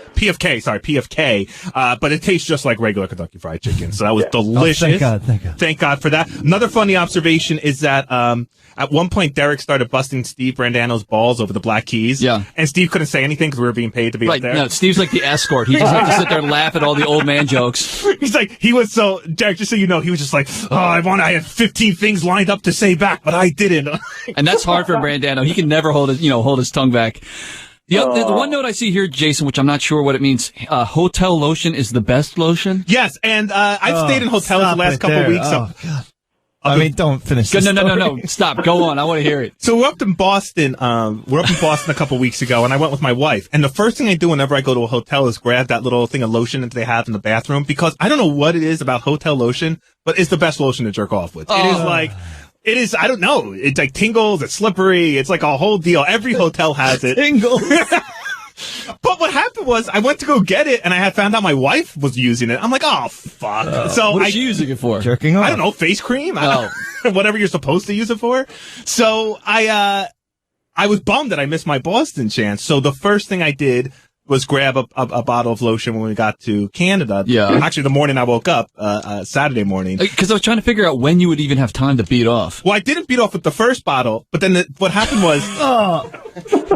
But it tastes just like regular Kentucky Fried Chicken, so that was delicious. Oh, thank God. Thank God for that. Another funny observation is that at one point Derek started busting Steve Brandano's balls over the Black Keys. Yeah. And Steve couldn't say anything because we were being paid to be up there. No, Steve's like the escort. He just had to sit there and laugh at all the old man jokes. Derek, just so you know, he was just like, I had 15 things lined up to say back, but I didn't. And that's hard for Brandano. He can never hold his tongue back. The one note I see here, Jason, which I'm not sure what it means, hotel lotion is the best lotion? Yes, and I've stayed in hotels the last couple of weeks. God. Don't finish this. No. Stop. Go on. I want to hear it. So we're up in Boston. A couple weeks ago, and I went with my wife. And the first thing I do whenever I go to a hotel is grab that little thing of lotion that they have in the bathroom, because I don't know what it is about hotel lotion, but it's the best lotion to jerk off with. It is, I don't know. It's like tingles, it's slippery, it's like a whole deal. Every hotel has it. Tingles. But what happened was I went to go get it, and I had found out my wife was using it. I'm like, oh, fuck. What is she using it for? Jerking off. I don't know, face cream? Whatever you're supposed to use it for. So I was bummed that I missed my Boston chance. So the first thing I did was grab a bottle of lotion when we got to Canada. Yeah. Actually, the morning I woke up, Saturday morning. Because I was trying to figure out when you would even have time to beat off. Well, I didn't beat off with the first bottle, but then what happened was...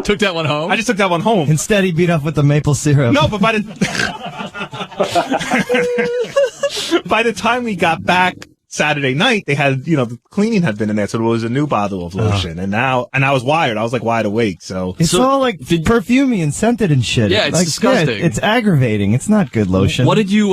Took that one home? I just took that one home. Instead, he beat off with the maple syrup. No, but by the time we got back Saturday night, they had, the cleaning had been in there, so there was a new bottle of lotion. And I was wired. I was like wide awake, so. It's all like perfumey and scented and shit. Yeah, it's disgusting. It's aggravating. It's not good lotion. What did you,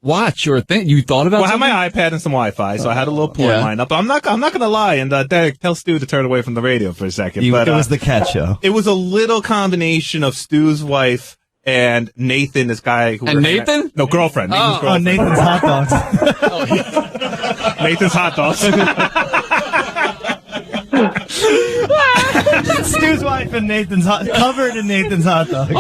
watch or think? You thought about something? I had my iPad and some Wi-Fi, so I had a little porn lined up. But I'm not gonna lie, and Derek, tell Stu to turn away from the radio for a second. It was the cat show. It was a little combination of Stu's wife and Nathan, this guy who... And Nathan? No, girlfriend. Nathan's hot dogs. Nathan's hot dogs. Stu's wife and covered in Nathan's hot dogs.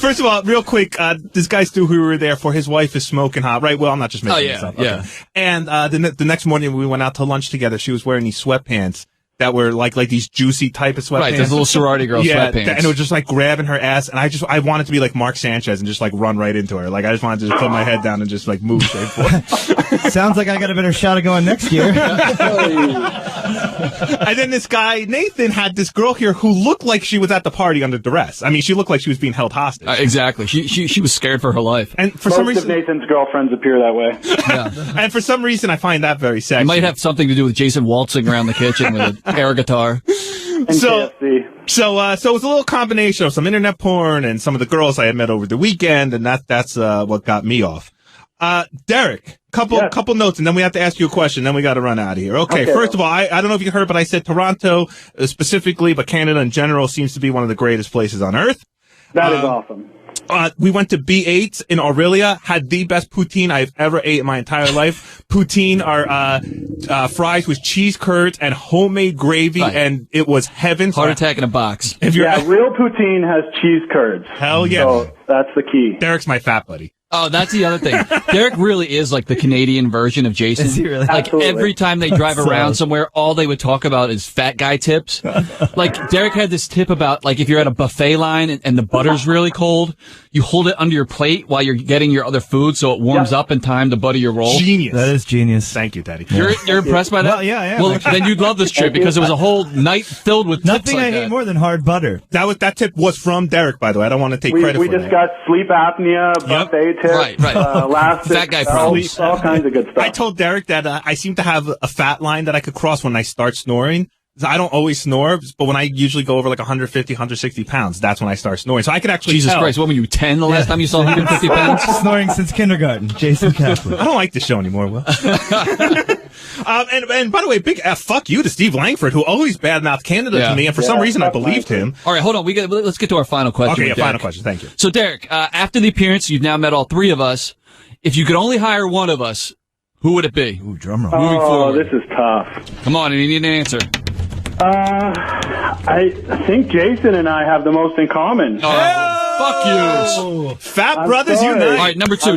First of all, real quick, this guy Stu who we were there for, his wife is smoking hot, right? Well, I'm not just making this up. Yeah. And the next morning when we went out to lunch together, she was wearing these sweatpants that were like these juicy type of sweatpants. Right, those little sorority girl sweatpants. And it was just like grabbing her ass, and I wanted to be like Mark Sanchez and just like run right into her. Like I just wanted to just put my head down and just like move straight forward. Sounds like I got a better shot of going next year. And then this guy, Nathan, had this girl here who looked like she was at the party under duress. I mean, she looked like she was being held hostage. Exactly. She was scared for her life. And for some reason, most of Nathan's girlfriends appear that way. Yeah. And for some reason, I find that very sexy. It might have something to do with Jason waltzing around the kitchen with an air guitar. So it was a little combination of some internet porn and some of the girls I had met over the weekend, and that's what got me off. Derek, couple notes, and then we have to ask you a question, then we got to run out of here. Okay, first of all, I don't know if you heard, but I said Toronto specifically, but Canada in general seems to be one of the greatest places on earth. That is awesome. We went to B8's in Aurelia, had the best poutine I've ever ate in my entire life. Poutine are fries with cheese curds and homemade gravy, and it was heaven. Heart attack in a box. Real poutine has cheese curds. Hell yeah. So that's the key. Derek's my fat buddy. Oh, that's the other thing. Derek really is like the Canadian version of Jason. Is he really? Like Absolutely. every time they drive around somewhere, all they would talk about is fat guy tips. Like Derek had this tip about like if you're at a buffet line and the butter's really cold, you hold it under your plate while you're getting your other food so it warms up in time to butter your roll. Genius. That is genius. Thank you, Daddy. You're impressed by that? Well, yeah, I am, Well, actually. then you'd love this trip because it was a whole night filled with tips Nothing like I hate that. more than hard butter. That tip was from Derek, by the way. I don't want to take We credit for that. discussed sleep apnea, buffet tips, Right. elastic Fat guy belts, problems. all kinds of good stuff. I told Derek that I seem to have a fat line that I could cross when I start snoring. I don't always snore, but when I usually go over like 150, 160 pounds, that's when I start snoring. So I could actually Jesus tell. Christ, what were you, 10 the last time you saw 150 pounds? Snoring since kindergarten. Jason Kaplan. I don't like the show anymore, Will. And by the way, big fuck you to Steve Langford, who always badmouthed Canada to me, and for some reason I believed him. All right, hold on. Let's get to our final question. Okay, with final Derek. question. Thank you. So, Derek, after the appearance, you've now met all three of us. If you could only hire one of us, who would it be? Ooh, drum roll. Moving forward. This is tough. Come on, you need an answer. I think Jason and I have the most in common. Oh, fuck you. Fat I'm brothers sorry. unite. All right, number two.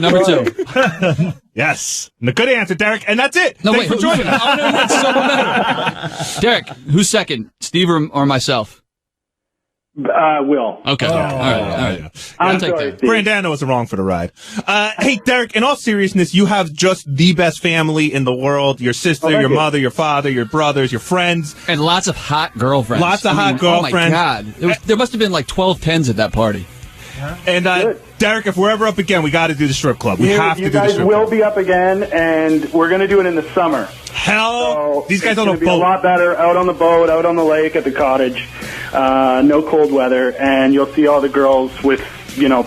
Yes. Good answer, Derek. And that's it. No, Thanks wait, for joining us. Oh, no, that's so better. Derek, who's second? Steve or myself? Will. Okay. All right. I'm I'll take sorry, that. Steve. Brandano was wrong for the ride. Hey, Derek, in all seriousness, you have just the best family in the world. Your sister, thank your you. mother, your father, your brothers, your friends. And lots of hot girlfriends. Lots of hot Oh, my girlfriends. God. There must have been like 12 10s at that party. And, Derek, if we're ever up again, we got to do the strip club. We have to You do the guys strip will club. be up again, and we're going to do it in the summer. Hell, these guys it's on gonna a be boat. a lot better out on the boat, out on the lake, at the cottage. No cold weather, and you'll see all the girls with,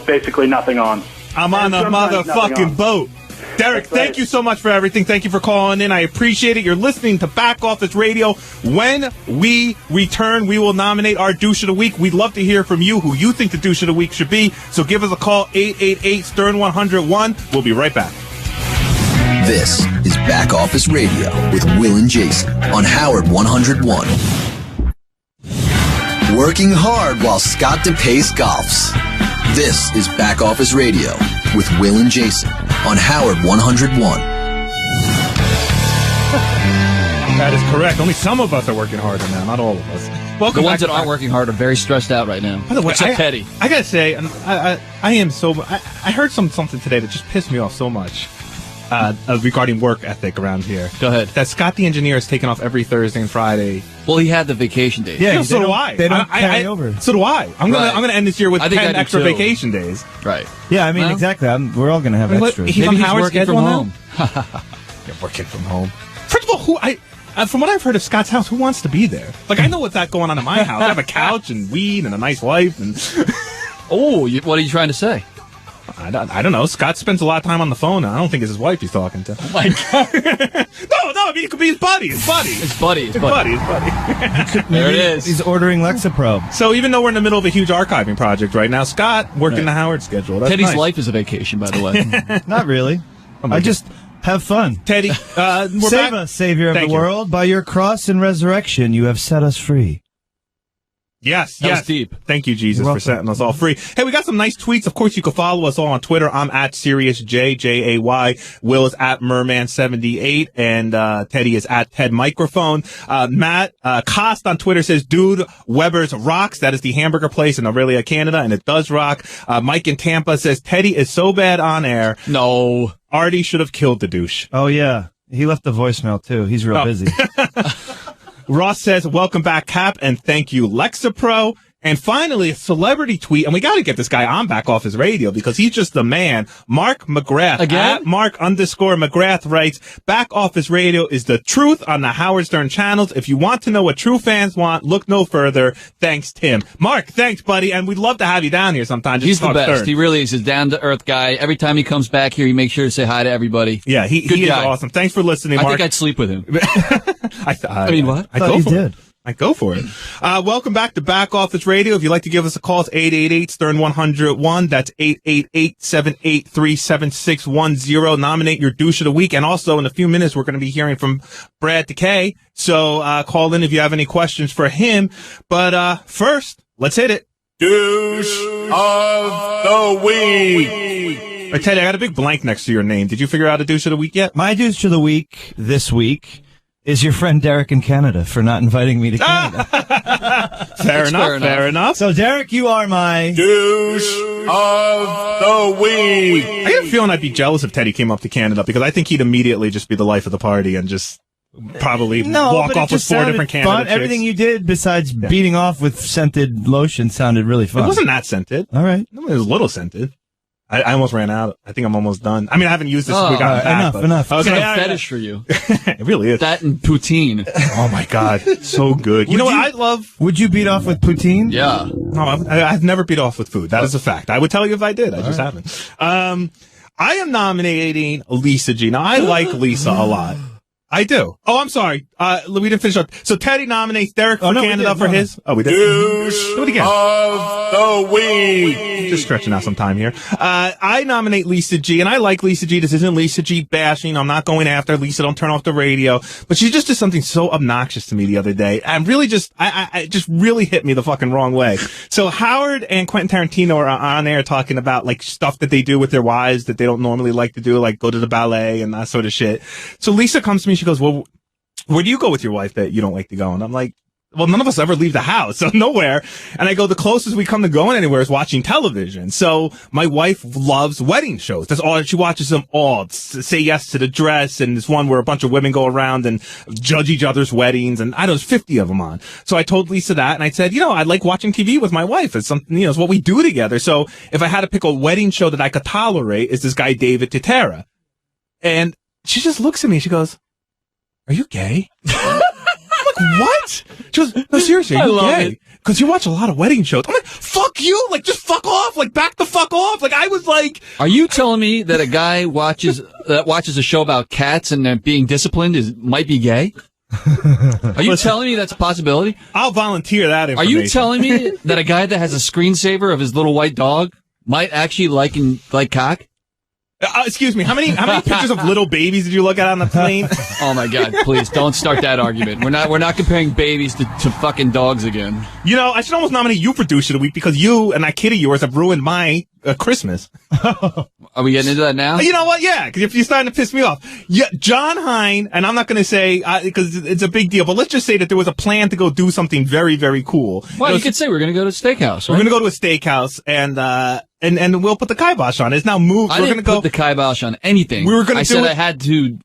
basically nothing on. I'm on And a sometimes nothing motherfucking on. boat. Derek, That's right. thank you so much for everything. Thank you for calling in. I appreciate it. You're listening to Back Office Radio. When we return, we will nominate our douche of the week. We'd love to hear from you who you think the douche of the week should be. So give us a call, 888-STERN-101. We'll be right back. This is Back Office Radio with Will and Jason on Howard 101. Working hard while Scott DePace golfs. This is Back Office Radio with Will and Jason on Howard 101. That is correct. Only some of us are working harder now, not all of us. Welcome The back ones that to aren't working hard are very stressed out right now. By the way, Except Teddy. I gotta say, and I am so. I heard something today that just pissed me off so much regarding work ethic around here. Go ahead. That Scott the engineer is taking off every Thursday and Friday. Well, he had the vacation days. Yeah, so do I. They don't carry over. So do I. I'm Right. gonna end this year with I think 10 I do extra too. vacation days. Right. Yeah, I mean, Well, exactly. We're all going to have What- extras. He's Maybe on he's Howard's working schedule from now? home. You're working from home. First of all, from what I've heard of Scott's house, who wants to be there? Like, I know what's that going on in my house. I have a couch and weed and a nice wife. And Oh, what are you trying to say? I don't know. Scott spends a lot of time on the phone. I don't think it's his wife he's talking to. Oh, my God. No, I mean, it could be his buddy. His buddy. It's Buddy. It's His Buddy. buddy. His buddy. There it is. He's ordering Lexapro. So even though we're in the middle of a huge archiving project right now, Scott working the Howard schedule. That's Teddy's nice. life is a vacation, by the way. Not really. my I just have fun. Teddy, we're Save back. us, Savior of Thank the you. world. By your cross and resurrection, you have set us free. Yes, That yes. was deep. Thank you, Jesus, You're for welcome. setting us all free. Hey, we got some nice tweets. Of course, you can follow us all on Twitter. I'm at SiriusJ, J-A-Y. Will is at Merman78, and Teddy is at Ted Microphone. Matt Cost on Twitter says, dude, Weber's rocks. That is the hamburger place in Aurelia, Canada, and it does rock. Mike in Tampa says, Teddy is so bad on air. No. Artie should have killed the douche. Oh, yeah. He left the voicemail, too. He's real busy. Ross says, welcome back, Cap, and thank you, Lexapro. And finally, a celebrity tweet, and we got to get this guy on Back Off His Radio because he's just the man. Mark McGrath, Again? at Mark_McGrath writes, Back Office Radio is the truth on the Howard Stern channels. If you want to know what true fans want, look no further. Thanks, Tim. Mark, thanks, buddy, and we'd love to have you down here sometime. Just He's the talk best. Stern. He really is. He's a down-to-earth guy. Every time he comes back here, he makes sure to say hi to everybody. Yeah, he Good is guy. awesome. Thanks for listening, I Mark. think I'd sleep with him. I mean, what? I thought you did. I go for it. Welcome back to Back Office Radio. If you'd like to give us a call, it's 888-STERN-101. That's 888-783-7610. Nominate your douche of the week. And also, in a few minutes, we're going to be hearing from Brad Takei. So, call in if you have any questions for him. But, first, let's hit it. Douche of the week. All right, Teddy, I got a big blank next to your name. Did you figure out a douche of the week yet? My douche of the week this week is your friend Derek in Canada for not inviting me to Canada. Fair enough. So, Derek, you are my douche of the week. I get a feeling I'd be jealous if Teddy came up to Canada because I think he'd immediately just be the life of the party and just probably walk off with 4 different Canada chicks. Everything you did besides beating off with scented lotion sounded really fun. It wasn't that scented. All right. It was a little scented. I almost ran out. I think I'm almost done. I mean, I haven't used this since we got back. Enough. It's like a fetish for you. It really is. That and poutine. Oh my God. So good. You know what I love? Would you beat off with poutine? Yeah. No, I've never beat off with food. That is a fact. I would tell you if I did. I just haven't. I am nominating Lisa G. Now, I like Lisa a lot. I do. Oh, I'm sorry. We didn't finish up. So Teddy nominates Derek for Canada for his. Oh, we did. Do it again. Of the week. Just stretching out some time here. I nominate Lisa G, and I like Lisa G. This isn't Lisa G bashing. I'm not going after Lisa. Don't turn off the radio. But she just did something so obnoxious to me the other day. And really I just really hit me the fucking wrong way. So Howard and Quentin Tarantino are on air talking about like stuff that they do with their wives that they don't normally like to do, like go to the ballet and that sort of shit. So Lisa comes to me. She goes, well, where do you go with your wife that you don't like to go? And I'm like, well, none of us ever leave the house, so nowhere. And I go, the closest we come to going anywhere is watching television. So my wife loves wedding shows. That's all. She watches them all. Say Yes to the Dress, and this one where a bunch of women go around and judge each other's weddings. And I know there's 50 of them on. So I told Lisa that, and I said, I like watching TV with my wife. It's something, it's what we do together. So if I had to pick a wedding show that I could tolerate, is this guy David Titera. And she just looks at me. She goes, are you gay? I'm like, what? She goes, no, seriously, are you gay? Because you watch a lot of wedding shows. I'm like, fuck you! Like, just fuck off! Like, back the fuck off! Like, I was like... Are you telling me that a guy watches a show about cats and being disciplined might be gay? Are you telling me that's a possibility? I'll volunteer that information. Are you telling me that a guy that has a screensaver of his little white dog might actually like cock? Excuse me, how many pictures of little babies did you look at on the plane? Oh my God, please don't start that argument. We're not comparing babies to fucking dogs again. I should almost nominate you for douche of the week because you and that kid of yours have ruined my Christmas. Are we getting into that now? You know what? Yeah, because you're starting to piss me off. Yeah, John Hine, and I'm not going to say because it's a big deal, but let's just say that there was a plan to go do something very, very cool. Well, you could say we're going to go to a steakhouse. Right? We're going to go to a steakhouse and we'll put the kibosh on it. It's now moved. I didn't put the kibosh on anything. I said I had to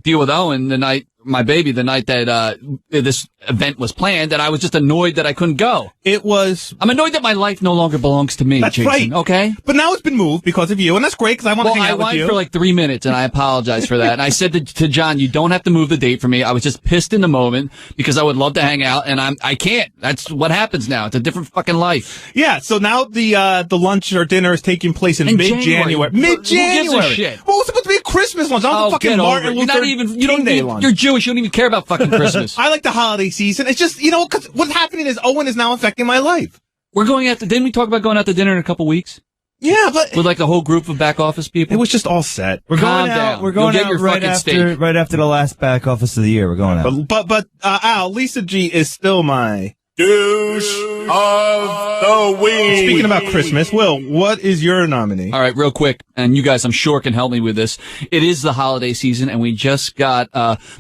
deal with Owen the night that this event was planned, and I was just annoyed that I couldn't go. I'm annoyed that my life no longer belongs to me, That's Jason, right. Okay? But now it's been moved because of you, and that's great because I want to hang out with you. I whined for like 3 minutes, and I apologize for that. And I said to John, you don't have to move the date for me. I was just pissed in the moment because I would love to hang out, and I can't. That's what happens now. It's a different fucking life. Yeah, so now the lunch or dinner is taking place in mid-January. Mid-January. Who gives a shit? Well, it was supposed to be a Christmas lunch. Not the fucking Martin Luther King Day lunch. You're Jewish. You don't even care about fucking Christmas. I like the holiday season. It's just, because what's happening is Owen is now affecting my life. We're going out didn't we talk about going out to dinner in a couple weeks? Yeah, but with like the whole group of back office people? It was just all set. We're going out right after the last back office of the year. We're going out. But Al, Lisa G is still my douche of the week. Speaking about Christmas, Will, what is your nominee? All right, real quick, and you guys I'm sure can help me with this. It is the holiday season, and we just got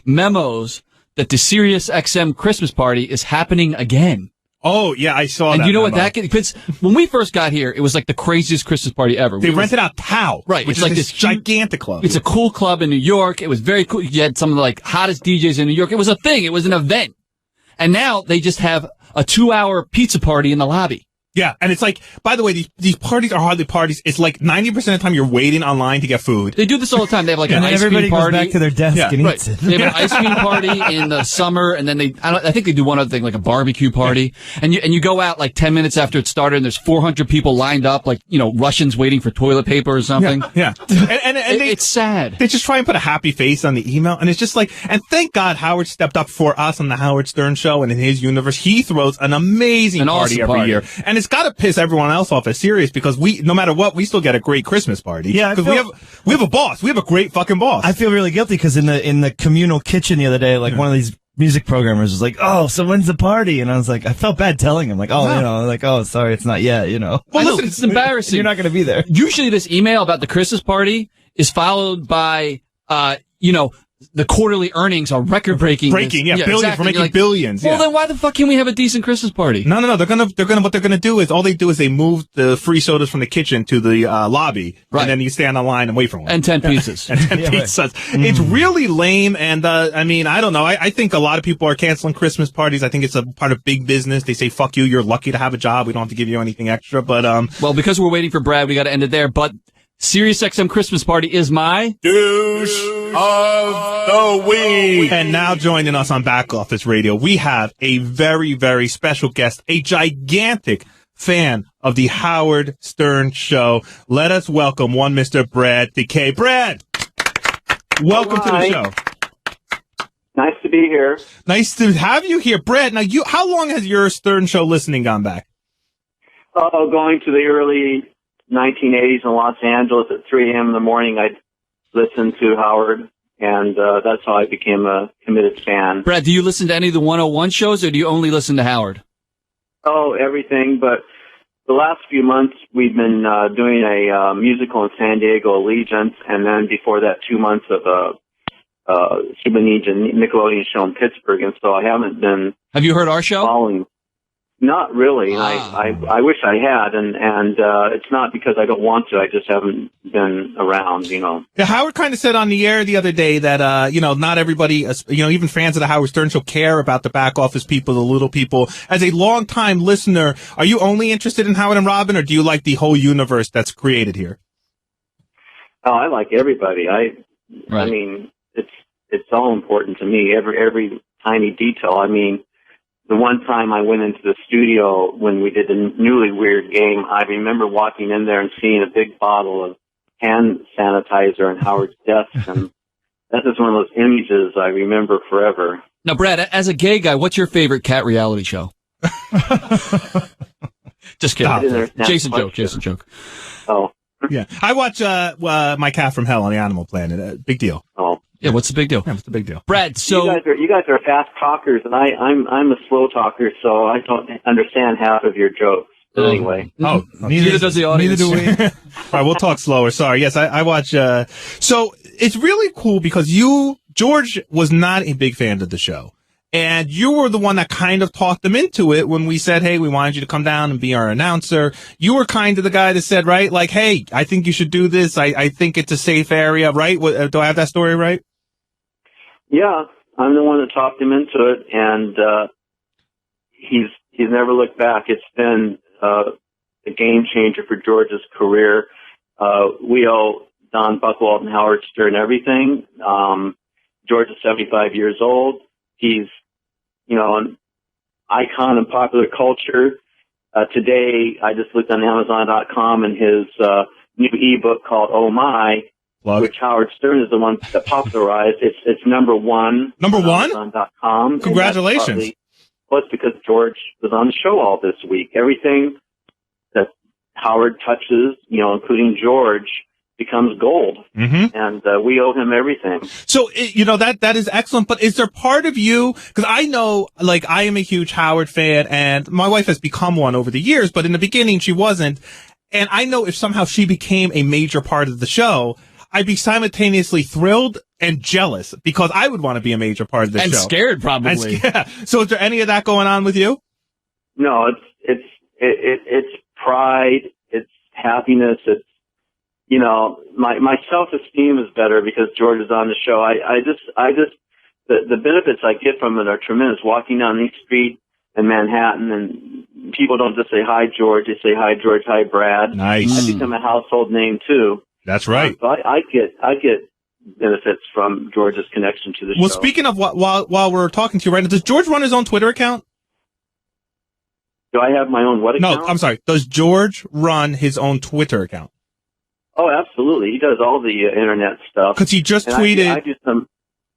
memos that the Sirius XM Christmas party is happening again. Oh, yeah, I saw that. And you know what that gets? When we first got here, it was like the craziest Christmas party ever. They rented out Tao. Right. Which is like this gigantic club. It's a cool club in New York. It was very cool. You had some of the like hottest DJs in New York. It was a thing. It was an event. And now they just have a 2-hour pizza party in the lobby. Yeah, and it's like, by the way, these parties are hardly parties. It's like 90% of the time you're waiting online to get food. They do this all the time. They have like an and ice everybody cream party. goes back to their desk and eats it. They have an ice cream party in the summer, and then I think they do one other thing, like a barbecue party. And you go out like 10 minutes after it started, and there's 400 people lined up, like, Russians waiting for toilet paper or something. Yeah. And it's sad. They just try and put a happy face on the email, and it's just like, and thank God Howard stepped up for us on the Howard Stern Show, and in his universe, he throws an amazing party awesome every year. And it's got to piss everyone else off at Sirius, because no matter what, we still get a great Christmas party. Yeah, because we have a boss. We have a great fucking boss. I feel really guilty because in the communal kitchen the other day, like one of these music programmers was like, "Oh, so when's the party?" And I was like, I felt bad telling him, like, "Oh, sorry, it's not yet." Well, listen, it's embarrassing. You're not going to be there. Usually, this email about the Christmas party is followed by, the quarterly earnings are record-breaking. Billions. Exactly. We're making billions. Well, then why the fuck can't we have a decent Christmas party? No. What they're gonna do is, all they do is they move the free sodas from the kitchen to the lobby, and then you stand online and wait for one. And 10 pizzas. And 10 pizzas. It's really lame, and I don't know. I think a lot of people are canceling Christmas parties. I think it's a part of big business. They say, "Fuck you, you're lucky to have a job. We don't have to give you anything extra." But well, because we're waiting for Brad, we got to end it there. But Sirius XM Christmas party is my douche of the week. And now joining us on Back Office Radio, we have a very, very special guest, a gigantic fan of the Howard Stern Show. Let us welcome one Mr. Brad DeKay. Brad, welcome to the show. Nice to be here. Nice to have you here. Brad, now how long has your Stern Show listening gone back? Going to the early 1980s in Los Angeles at 3 a.m. in the morning, I'd listen to Howard, and that's how I became a committed fan. Brad, do you listen to any of the 101 shows, or do you only listen to Howard? Oh, everything, but the last few months we've been doing a musical in San Diego, Allegiance, and then before that 2 months of a Super Ninja Nickelodeon show in Pittsburgh, and so I haven't been... Have you heard our show? Following. Not really. I wish I had, and it's not because I don't want to. I just haven't been around, Yeah, Howard kind of said on the air the other day that, not everybody, even fans of the Howard Stern Show care about the back office people, the little people. As a longtime listener, are you only interested in Howard and Robin, or do you like the whole universe that's created here? Oh, I like everybody. I mean, it's all important to me. Every tiny detail. I mean, the one time I went into the studio when we did the Newly Weird game, I remember walking in there and seeing a big bottle of hand sanitizer on Howard's desk, and that is one of those images I remember forever. Now, Brad, as a gay guy, what's your favorite cat reality show? Just kidding. Jason joke. Oh. Yeah. I watch My Cat from Hell on the Animal Planet. Big deal. Oh. Yeah, what's the big deal? Yeah, what's the big deal? Brad, so you guys are fast talkers, and I'm a slow talker, so I don't understand half of your jokes. But anyway. Oh, neither does the audience. Neither do we. All right, we'll talk slower. Sorry. Yes, I watch. So it's really cool because George was not a big fan of the show. And you were the one that kind of talked them into it when we said, "Hey, we wanted you to come down and be our announcer." You were kind of the guy that said, right, like, "Hey, I think you should do this. I think it's a safe area," right? Do I have that story right? Yeah, I'm the one that talked him into it, and he's never looked back. It's been a game changer for George's career. We owe Don Buchwald and Howard Stern everything. George is 75 years old. He's an icon in popular culture. Today, I just looked on Amazon.com, and his new ebook called Oh My, which Howard Stern is the one that popularized. It's number one. Number one? Amazon.com. Congratulations. It's because George was on the show all this week. Everything that Howard touches, including George, becomes gold. Mm-hmm. And we owe him everything. So, that is excellent. But is there part of you, because I know, like, I am a huge Howard fan, and my wife has become one over the years, but in the beginning she wasn't. And I know if somehow she became a major part of the show, I'd be simultaneously thrilled and jealous, because I would want to be a major part of the show. And scared, probably. Yeah. So is there any of that going on with you? No, it's pride, it's happiness, it's, my self-esteem is better because George is on the show. The benefits I get from it are tremendous. Walking down the street, in Manhattan, and people don't just say hi George, they say hi George, hi Brad. Nice. I've become a household name too. That's right. So I get benefits from George's connection to the show. Well, speaking of while we're talking to you right now, does George run his own Twitter account? Do I have my own what account? No, I'm sorry. Does George run his own Twitter account? Oh, absolutely. He does all the internet stuff. Because he just And tweeted. I do some.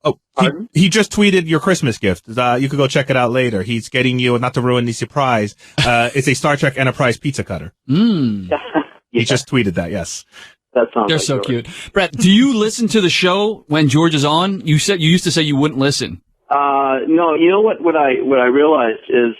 Oh, he just tweeted your Christmas gift. You could go check it out later. He's getting you, not to ruin the surprise, it's a Star Trek Enterprise pizza cutter. He just tweeted that, yes. That sounds They're like so George. cute. Brett, do you listen to the show when George is on? You used to say you wouldn't listen. No, you know what I realized is,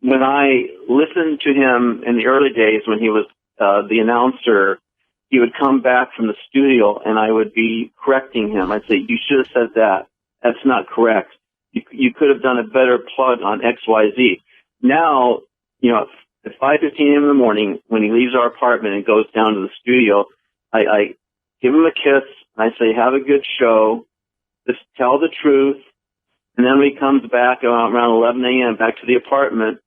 when I listened to him in the early days when he was, the announcer, he would come back from the studio and I would be correcting him. I'd say, you should have said that. That's not correct. You could have done a better plug on XYZ. Now, at 5:15 a.m. in the morning, when he leaves our apartment and goes down to the studio, I give him a kiss and I say, have a good show. Just tell the truth. And then when he comes back around 11 a.m. back to the apartment,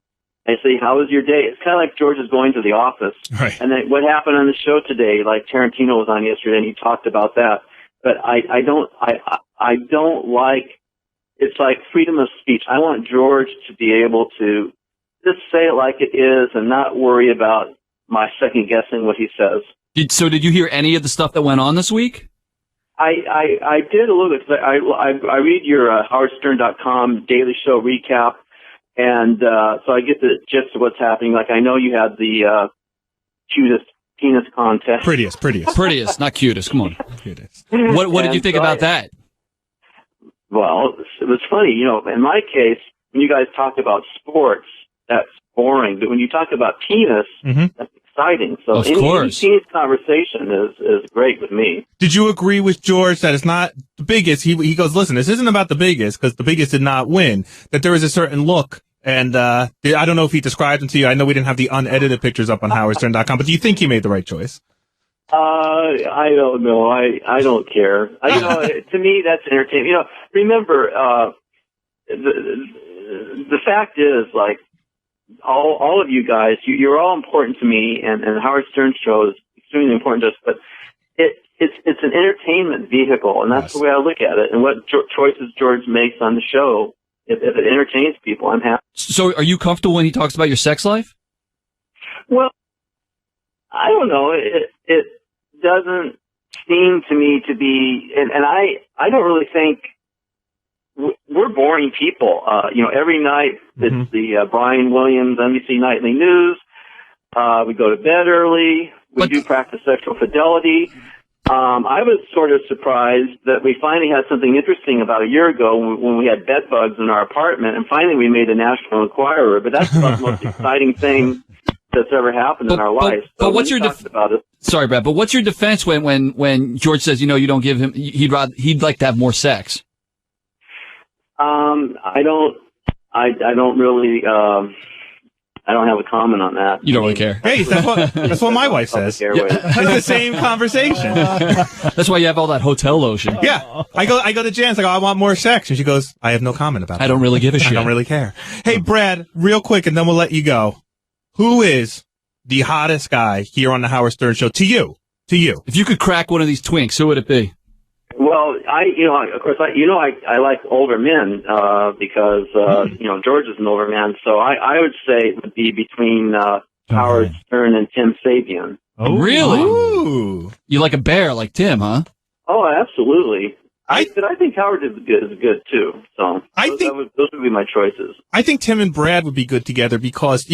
I say, how was your day? It's kind of like George is going to the office. Right. And then what happened on the show today, like Tarantino was on yesterday and he talked about that. But I don't like, it's like freedom of speech. I want George to be able to just say it like it is and not worry about my second guessing what he says. Did you hear any of the stuff that went on this week? I did a little bit because I read your howardstern.com daily show recap. And so I get the gist of what's happening. Like, I know you had the cutest penis contest. Prettiest, not cutest. Come on. Cutest. What did you think about that? Well, it was funny. In my case, when you guys talk about sports, that's boring. But when you talk about penis, that's exciting. So Of any course. penis conversation is great with me. Did you agree with George that it's not the biggest? He goes, listen, this isn't about the biggest because the biggest did not win. That there is a certain look. And I don't know if he described them to you. I know we didn't have the unedited pictures up on howardstern.com, but do you think he made the right choice? I don't know. I don't care. To me, that's entertainment. Remember, the fact is, like, all of you guys, you're all important to me, and Howard Stern show is extremely important to us, but it's an entertainment vehicle, and that's the way I look at it. And what choices George makes on the show, if it entertains people, I'm happy. So are you comfortable when he talks about your sex life? Well, I don't know. It doesn't seem to me to be, and I don't really think we're boring people. Every night it's the Brian Williams NBC Nightly News. We go to bed early. We do practice sexual fidelity. I was sort of surprised that we finally had something interesting about a year ago when we had bed bugs in our apartment, and finally we made the National Enquirer. But that's about the most exciting thing that's ever happened in our lives. But what's your Sorry, Brad, but what's your defense when George says, you don't give him, he'd like to have more sex? I don't really, I don't have a comment on that. You don't really care. Hey, that's what my wife says. It's the same conversation. That's why you have all that hotel lotion. Yeah. I go to Jan's, I go, I want more sex. And she goes, I have no comment about that. I don't really give a shit. I don't really care. Hey, Brad, real quick, and then we'll let you go. Who is the hottest guy here on the Howard Stern Show? To you. If you could crack one of these twinks, who would it be? Well, I like older men, because, George is an older man. So I would say it would be between, Howard Stern and Tim Sabian. Oh, really? Ooh. You like a bear like Tim, huh? Oh, absolutely. I think Howard is good too. So those would be my choices. I think Tim and Brad would be good together because,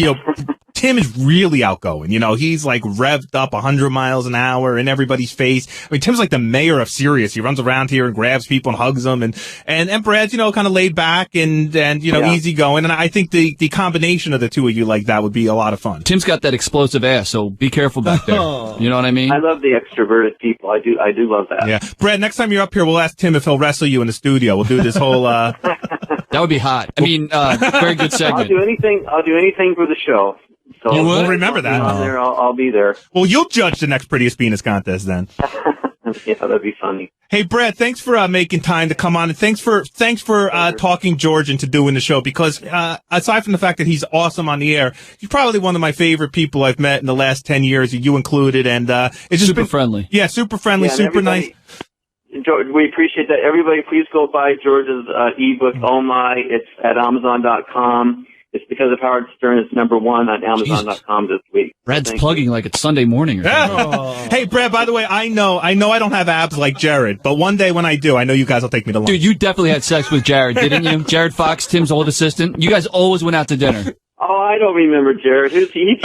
Tim is really outgoing. He's like revved up 100 miles an hour in everybody's face. I mean, Tim's like the mayor of Sirius. He runs around here and grabs people and hugs them. And Brad's, kind of laid back and easygoing. And I think the combination of the two of you like that would be a lot of fun. Tim's got that explosive ass, so be careful back there. You know what I mean? I love the extroverted people. I do love that. Yeah. Brad, next time you're up here, we'll ask Tim if he'll wrestle you in the studio. We'll do this whole, That would be hot. I mean, very good segment. I'll do anything for the show. So we'll remember that. I'll be there. Well, you'll judge the next prettiest penis contest then. Yeah, that'd be funny. Hey, Brad, thanks for making time to come on, and thanks for talking George into doing the show, because aside from the fact that he's awesome on the air, he's probably one of my favorite people I've met in the last 10 years, you included, and it's just super friendly. Yeah, super friendly, Yeah, super nice. George, we appreciate that. Everybody, please go buy George's ebook, Oh My. It's at Amazon.com. It's because of Howard Stern. It's number 1 on Amazon.com this week. Brad's plugging like it's Sunday morning or something. Hey, Brad, by the way, I know I don't have abs like Jared, but one day when I do, I know you guys will take me to lunch. Dude, you definitely had sex with Jared, didn't you? Jared Fox, Tim's old assistant. You guys always went out to dinner. Oh, I don't remember Jared. Who's he?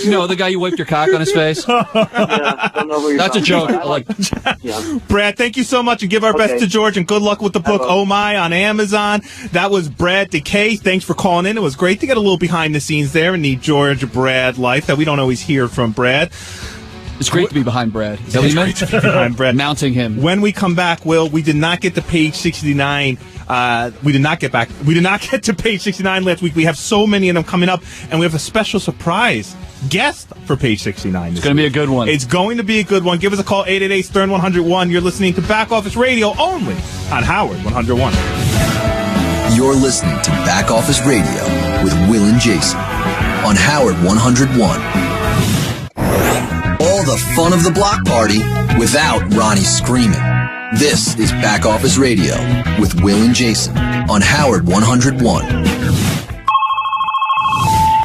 You know, the guy you wiped your cock on his face? Yeah, don't know who you're That's a talking joke. about. Yeah. Brad, thank you so much, and give our best to George, and good luck with the book, Oh My, on Amazon. That was Brad Decay. Thanks for calling in. It was great to get a little behind the scenes there in the George Brad life that we don't always hear from Brad. It's great to be behind Brad. Is that what you meant? Behind Brad. Mounting him. When we come back, Will, we did not get to page 69. We did not get to page 69 last week. We have so many of them coming up, and we have a special surprise guest for page 69. It's going to be a good one. It's going to be a good one. Give us a call, 888-STERN-101. You're listening to Back Office Radio only on Howard 101. You're listening to Back Office Radio with Will and Jason on Howard 101. All the fun of the block party without Ronnie screaming. This is Back Office Radio with Will and Jason on Howard 101.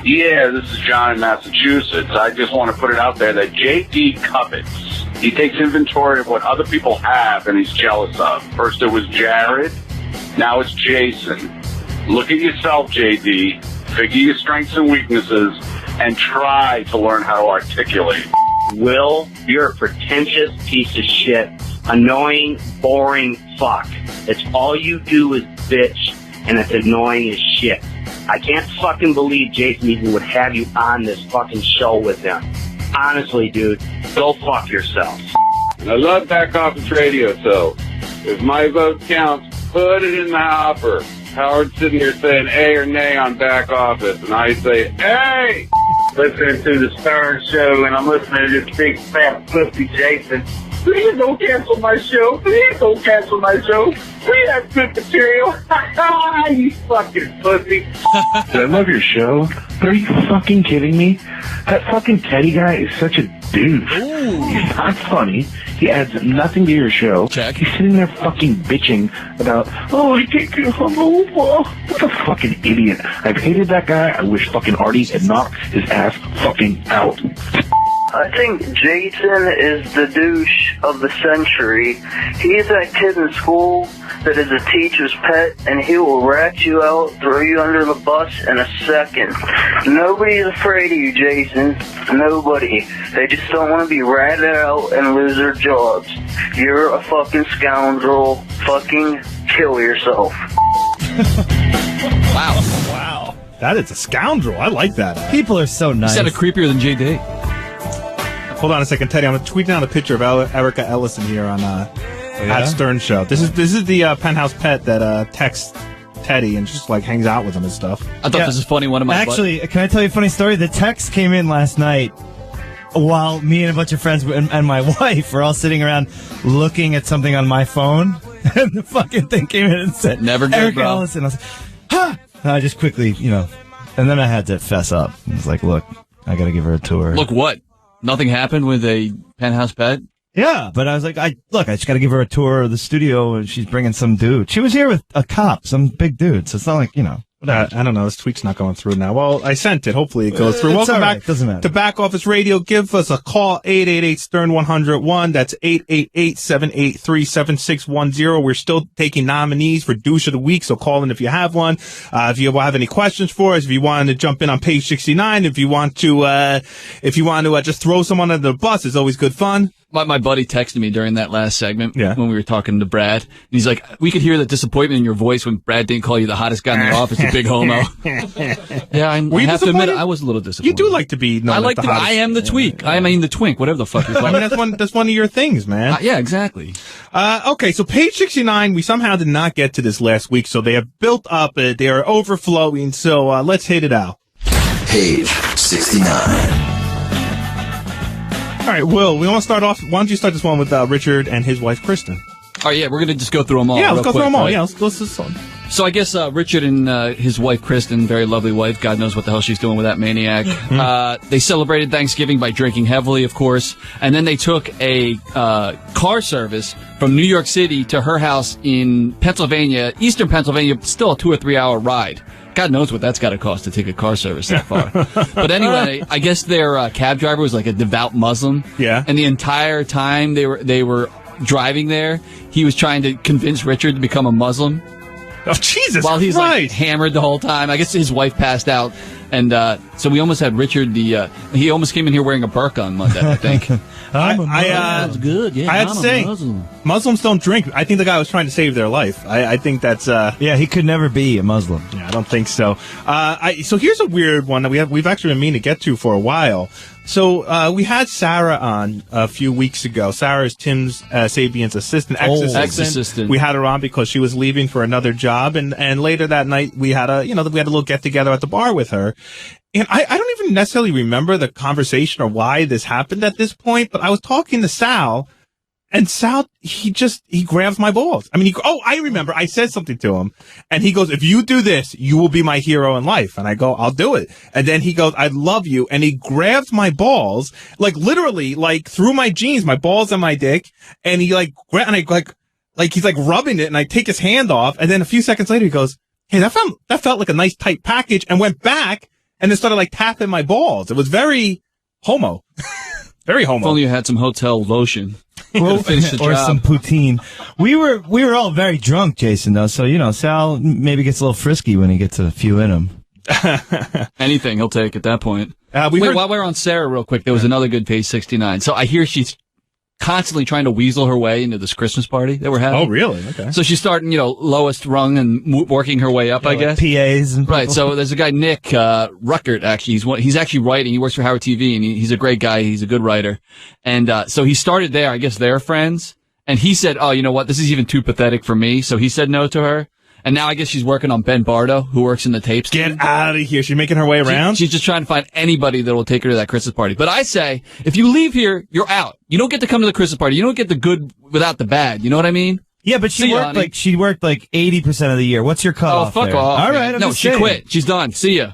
Yeah, this is John in Massachusetts. I just want to put it out there that J.D. covets. He takes inventory of what other people have and he's jealous of. First it was Jared, now it's Jason. Look at yourself, J.D. Figure your strengths and weaknesses and try to learn how to articulate. Will, you're a pretentious piece of shit. Annoying, boring fuck. It's all you do is bitch, and it's annoying as shit. I can't fucking believe Jason even would have you on this fucking show with him. Honestly, dude, go fuck yourself. I love Back Office Radio, so if my vote counts, put it in the hopper. Howard's sitting here saying A or nay on Back Office, and I say, hey! Listening to the Stern Show, and I'm listening to this big fat pussy Jason. Please don't cancel my show. Please don't cancel my show. We have good material. You fucking pussy. I love your show. But are you fucking kidding me? That fucking Teddy guy is such a douche. He's not funny. He adds nothing to your show. Check. He's sitting there fucking bitching about, oh, I can't get hung over. What a fucking idiot. I've hated that guy. I wish fucking Artie had knocked his ass fucking out. I think Jason is the douche of the century. He's that kid in school that is a teacher's pet, and he will rat you out, throw you under the bus in a second. Nobody's afraid of you, Jason. Nobody. They just don't want to be ratted out and lose their jobs. You're a fucking scoundrel. Fucking kill yourself. Wow. That is a scoundrel. I like that. People are so nice. You sounded creepier than JD. Hold on a second, Teddy. I'm tweeting out a picture of Erica Ellison here on at Stern Show. This is the penthouse pet that texts Teddy and just like hangs out with him and stuff. I thought this was funny. One of my actually, can I tell you a funny story? The text came in last night while me and a bunch of friends and my wife were all sitting around looking at something on my phone, and the fucking thing came in and said, "Never good, Erica bro." Ellison." I was like, "Huh!" And I just quickly, and then I had to fess up. I was like, "Look, I got to give her a tour." Look what? Nothing happened with a penthouse pet? Yeah, but I was like, I just got to give her a tour of the studio, and she's bringing some dude. She was here with a cop, some big dude, so it's not like, I don't know. This tweet's not going through now. Well, I sent it. Hopefully it goes through. It's Welcome all right. back Doesn't matter. to Back Office Radio. Give us a call, 888-STERN-101. That's 888-783-7610. We're still taking nominees for Douche of the Week, so call in if you have one. If you have any questions for us, if you want to jump in on page 69, if you want to just throw someone under the bus, it's always good fun. My buddy texted me during that last segment when we were talking to Brad. And he's like, we could hear the disappointment in your voice when Brad didn't call you the hottest guy in the office, you big homo. Yeah, I have to admit, I was a little disappointed. You do like to be known as the hottest. I am the tweak. I mean the twink, whatever the fuck you're calling. I mean, that's one of your things, man. Yeah, exactly. Okay, so page 69, we somehow did not get to this last week, so they have built up, they are overflowing, so let's hit it out. Page 69. All right, Will, we want to start off. Why don't you start this one with Richard and his wife, Kristen? Oh, yeah, we're going to just go through them all. Yeah, let's go through them all. Right? Yeah, let's just... So I guess Richard and his wife, Kristen, very lovely wife, God knows what the hell she's doing with that maniac, they celebrated Thanksgiving by drinking heavily, of course, and then they took a car service from New York City to her house in Pennsylvania, eastern Pennsylvania, still a 2 or 3 hour ride. God knows what that's got to cost to take a car service that far. But anyway, I guess their cab driver was like a devout Muslim. Yeah. And the entire time they were driving there, he was trying to convince Richard to become a Muslim. Oh, Jesus While he's Christ. like hammered the whole time. I guess his wife passed out. And so we almost had Richard, he almost came in here wearing a burqa on Monday, I think. That's good. Yeah, I have to say, Muslims don't drink. I think the guy was trying to save their life. I think that's... yeah, he could never be a Muslim. Yeah, I don't think so. So here's a weird one that we've actually been meaning to get to for a while. So we had Sarah on a few weeks ago. Sarah is Tim Sabian's assistant, ex-assistant. We had her on because she was leaving for another job, and later that night we had a little get together at the bar with her. And I don't even necessarily remember the conversation or why this happened at this point, but I was talking to Sal, and Sal, he grabs my balls. I mean, I remember, I said something to him, and he goes, if you do this, you will be my hero in life. And I go, I'll do it. And then he goes, I love you. And he grabs my balls, like literally, like through my jeans, my balls and my dick, and he like he's like rubbing it, and I take his hand off, and then a few seconds later he goes, hey, that felt like a nice tight package, and went back, and then started like tapping my balls. It was very homo. Very homo. If only you had some hotel lotion. Or some poutine. We were all very drunk, Jason, though, so, Sal maybe gets a little frisky when he gets a few in him. Anything he'll take at that point. While we're on Sarah real quick, there was another good page 69. So I hear she's constantly trying to weasel her way into this Christmas party that we're having. Oh, really? Okay. So she's starting, lowest rung and working her way up, I guess. PAs and people. Right. So there's a guy, Nick Ruckert, actually. He's actually writing. He works for Howard TV, and he's a great guy. He's a good writer. And so he started there. I guess they're friends. And he said, oh, you know what? This is even too pathetic for me. So he said no to her. And now I guess she's working on Ben Bardo, who works in the tapes. Get out of here. She's making her way around? She's just trying to find anybody that will take her to that Christmas party. But I say, if you leave here, you're out. You don't get to come to the Christmas party. You don't get the good without the bad. You know what I mean? Yeah, but she worked like 80% of the year. What's your cutoff? Oh, fuck there? off. All right, no, she quit. She's done. See ya.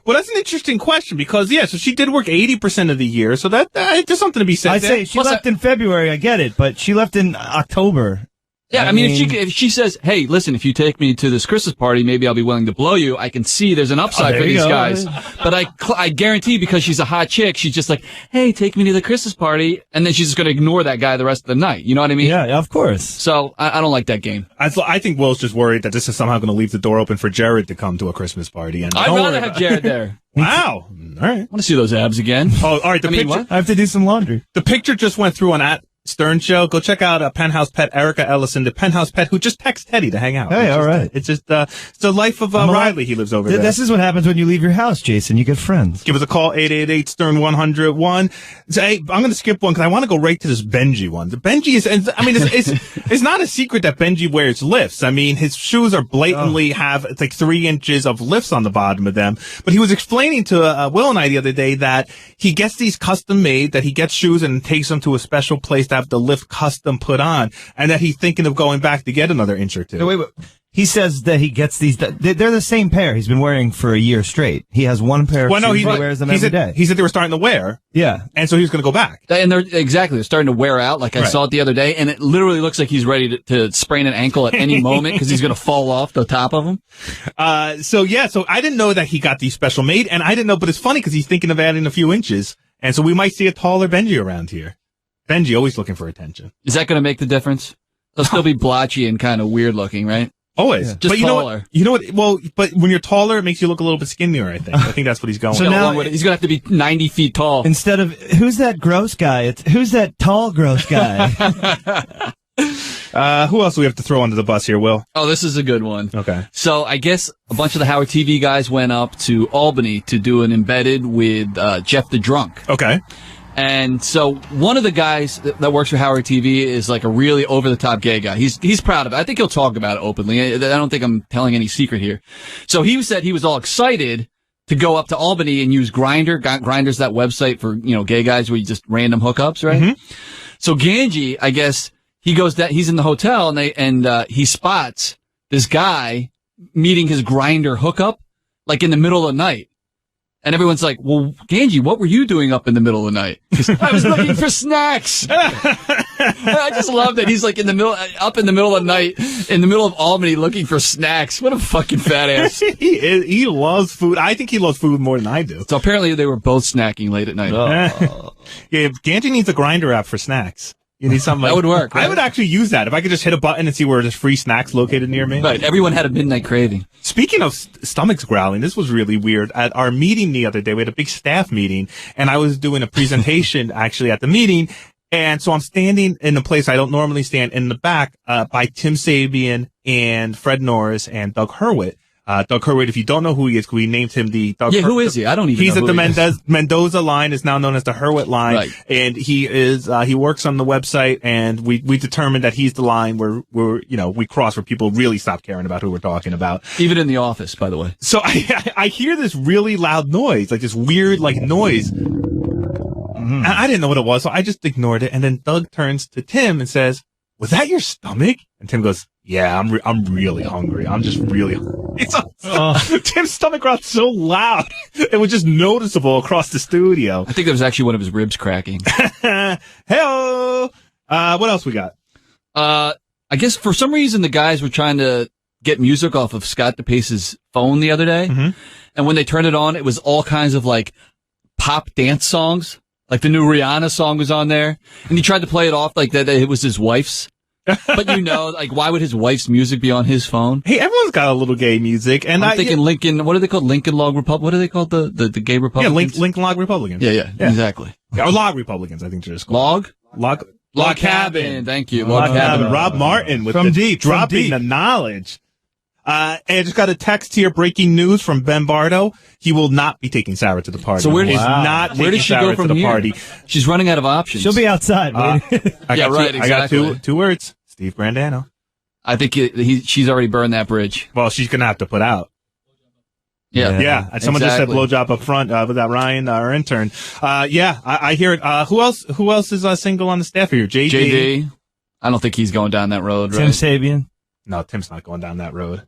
Well, that's an interesting question because, so she did work 80% of the year, so that there's something to be said. I say she left in February, I get it, but she left in October. Yeah, I mean, if she says, hey, listen, if you take me to this Christmas party, maybe I'll be willing to blow you, I can see there's an upside for these guys. But I guarantee because she's a hot chick, she's just like, hey, take me to the Christmas party, and then she's just going to ignore that guy the rest of the night. You know what I mean? Yeah, of course. So I don't like that game. I think Will's just worried that this is somehow going to leave the door open for Jared to come to a Christmas party. And I'd rather have Jared there. Wow. All right. I want to see those abs again. Oh, all right. I have to do some laundry. The picture just went through on @Stern Show. Go check out Penthouse Pet, Erica Ellison, the Penthouse Pet, who just texted Teddy to hang out. Hey, all right. It's just it's the life of Riley. He lives over there. This is what happens when you leave your house, Jason. You get friends. Give us a call, 888-STERN-101. Say, I'm going to skip one because I want to go right to this Benji one. The Benji is, it's not a secret that Benji wears lifts. I mean, his shoes are blatantly it's like 3 inches of lifts on the bottom of them. But he was explaining to Will and I the other day that he gets these custom made, that he gets shoes and takes them to a special place to have the lift custom put on, and that he's thinking of going back to get another inch or two. No, wait. He says that he gets these. They're the same pair he's been wearing for a year straight. He has one pair of shoes. He wears them every day. He said they were starting to wear. Yeah. And so he was going to go back. And they're starting to wear out. Like I saw it the other day, and it literally looks like he's ready to sprain an ankle at any moment because he's going to fall off the top of them. So I didn't know that he got these special made, and I didn't know, but it's funny because he's thinking of adding a few inches, and so we might see a taller Benji around here. Benji always looking for attention. Is that going to make the difference? They'll still be blotchy and kind of weird looking, right? Always. Yeah. Just but taller. You know what? Well, but when you're taller, it makes you look a little bit skinnier, I think. I think that's what he's going So with. now he's going to have to be 90 feet tall. Instead of, who's that gross guy? Who's that tall, gross guy? Who else do we have to throw under the bus here, Will? Oh, this is a good one. Okay. So I guess a bunch of the Howard TV guys went up to Albany to do an embedded with Jeff the Drunk. Okay. And so one of the guys that works for Howard TV is like a really over-the-top gay guy. He's proud of it. I think he'll talk about it openly. I don't think I'm telling any secret here. So he said he was all excited to go up to Albany and use Grindr. Grindr's that website for, gay guys where you just random hookups, right? Mm-hmm. So Ganji, I guess, he goes that he's in the hotel and he spots this guy meeting his Grindr hookup, like in the middle of the night. And everyone's like, well, Ganji, what were you doing up in the middle of the night? I was looking for snacks. I just love that he's like up in the middle of the night, in the middle of Albany looking for snacks. What a fucking fat ass. He loves food. I think he loves food more than I do. So apparently they were both snacking late at night. Yeah, Ganji needs a Grindr app for snacks. You need something that would work. Right? I would actually use that if I could just hit a button and see where there's free snacks located near me. Right. Everyone had a midnight craving. Speaking of stomachs growling, this was really weird. At our meeting the other day, we had a big staff meeting, and I was doing a presentation actually at the meeting. And so I'm standing in a place I don't normally stand in the back by Tim Sabian and Fred Norris and Doug Hurwitz. Doug Hurwitz, if you don't know who he is, we named him the Doug. Yeah, who is he? I don't even know. He's at the Mendoza line, is now known as the Hurwitz line. Right. And he works on the website, and we determined that he's the line where we cross where people really stop caring about who we're talking about. Even in the office, by the way. So I hear this really loud noise, like this weird noise. And I didn't know what it was, so I just ignored it. And then Doug turns to Tim and says, "Was that your stomach?" And Tim goes, "Yeah, I'm really hungry. I'm just really hungry." Tim's stomach growled so loud, it was just noticeable across the studio. I think that was actually one of his ribs cracking. Hey-o! What else we got? I guess for some reason the guys were trying to get music off of Scott DePace's phone the other day. Mm-hmm. And when they turned it on, it was all kinds of pop dance songs. Like the new Rihanna song was on there. And he tried to play it off like that it was his wife's. But why would his wife's music be on his phone? Hey, everyone's got a little gay music. And I'm thinking Lincoln, what are they called? Lincoln Log Republic? What are they called? The gay Republicans? Yeah, Lincoln Log Republicans. Yeah, exactly. Or Log Republicans, I think they're just called. Log Cabin. Thank you. Log Cabin. Rob Martin with dropping the knowledge. And I just got a text here, breaking news from Ben Bardo. He will not be taking Sarah to the party. So where does she go from here? Party. She's running out of options. She'll be outside. I got two words. Steve Brandano. I think she's already burned that bridge. Well, she's going to have to put out. Yeah. Someone just said blowjob up front with that Ryan, our intern. I hear it. Who else is single on the staff here? JD. I don't think he's going down that road, right? Tim Sabian. No, Tim's not going down that road.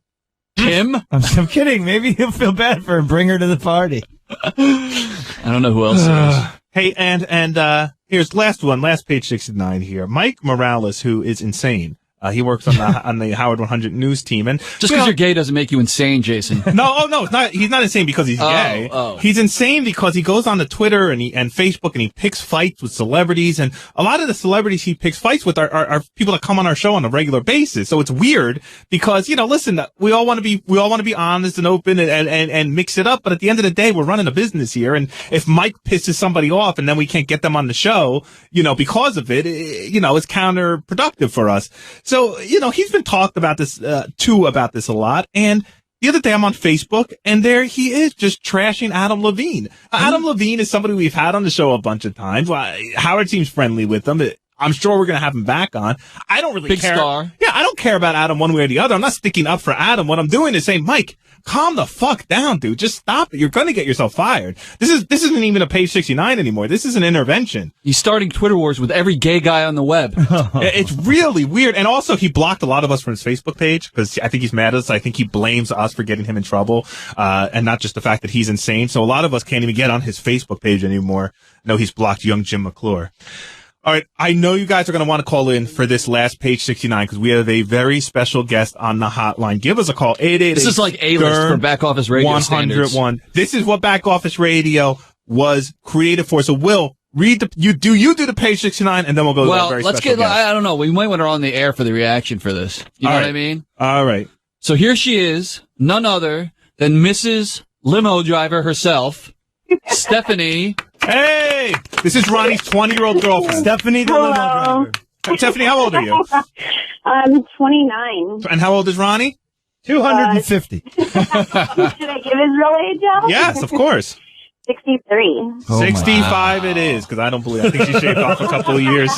Tim? I'm kidding. Maybe he'll feel bad for her and bring her to the party. I don't know who else is. Hey, and here's last page 69 here. Mike Morales, who is insane. He works on the Howard 100 news team, and just because you're gay doesn't make you insane, Jason. No, it's not. He's not insane because he's gay. He's insane because he goes on to Twitter and Facebook and he picks fights with celebrities, and a lot of the celebrities he picks fights with are people that come on our show on a regular basis. So it's weird because listen, we all want to be honest and open and mix it up, but at the end of the day, we're running a business here, and if Mike pisses somebody off and then we can't get them on the show, because of it, it's counterproductive for us. So, he's been talked about this, about this a lot. And the other day I'm on Facebook and there he is just trashing Adam Levine. Adam Levine is somebody we've had on the show a bunch of times. Howard seems friendly with him. I'm sure we're going to have him back on. I don't really care. Big star. Yeah, I don't care about Adam one way or the other. I'm not sticking up for Adam. What I'm doing is saying, Mike, calm the fuck down, dude. Just stop it. You're going to get yourself fired. This isn't even a page 69 anymore. This is an intervention. He's starting Twitter wars with every gay guy on the web. It's really weird. And also, he blocked a lot of us from his Facebook page because I think he's mad at us. I think he blames us for getting him in trouble, and not just the fact that he's insane. So a lot of us can't even get on his Facebook page anymore. No, he's blocked young Jim McClure. All right, I know you guys are going to want to call in for this last page 69 because we have a very special guest on the hotline. Give us a call, 888. This is like A-list for Back Office Radio 101. standards. This is what Back Office Radio was created for. So, Will, you do the page 69, and then we'll go to that very special guest. I don't know. We might want her on the air for the reaction for this. You know what I mean? All right. So here she is, none other than Mrs. Limo Driver herself, Stephanie. Hey, this is Ronnie's 20-year-old girlfriend. Stephanie the limo driver. Stephanie, how old are you? I'm 29. And how old is Ronnie? 250. Should I give his real age out? Yes, of course. 63. 65 it is, because I think she shaved off a couple of years.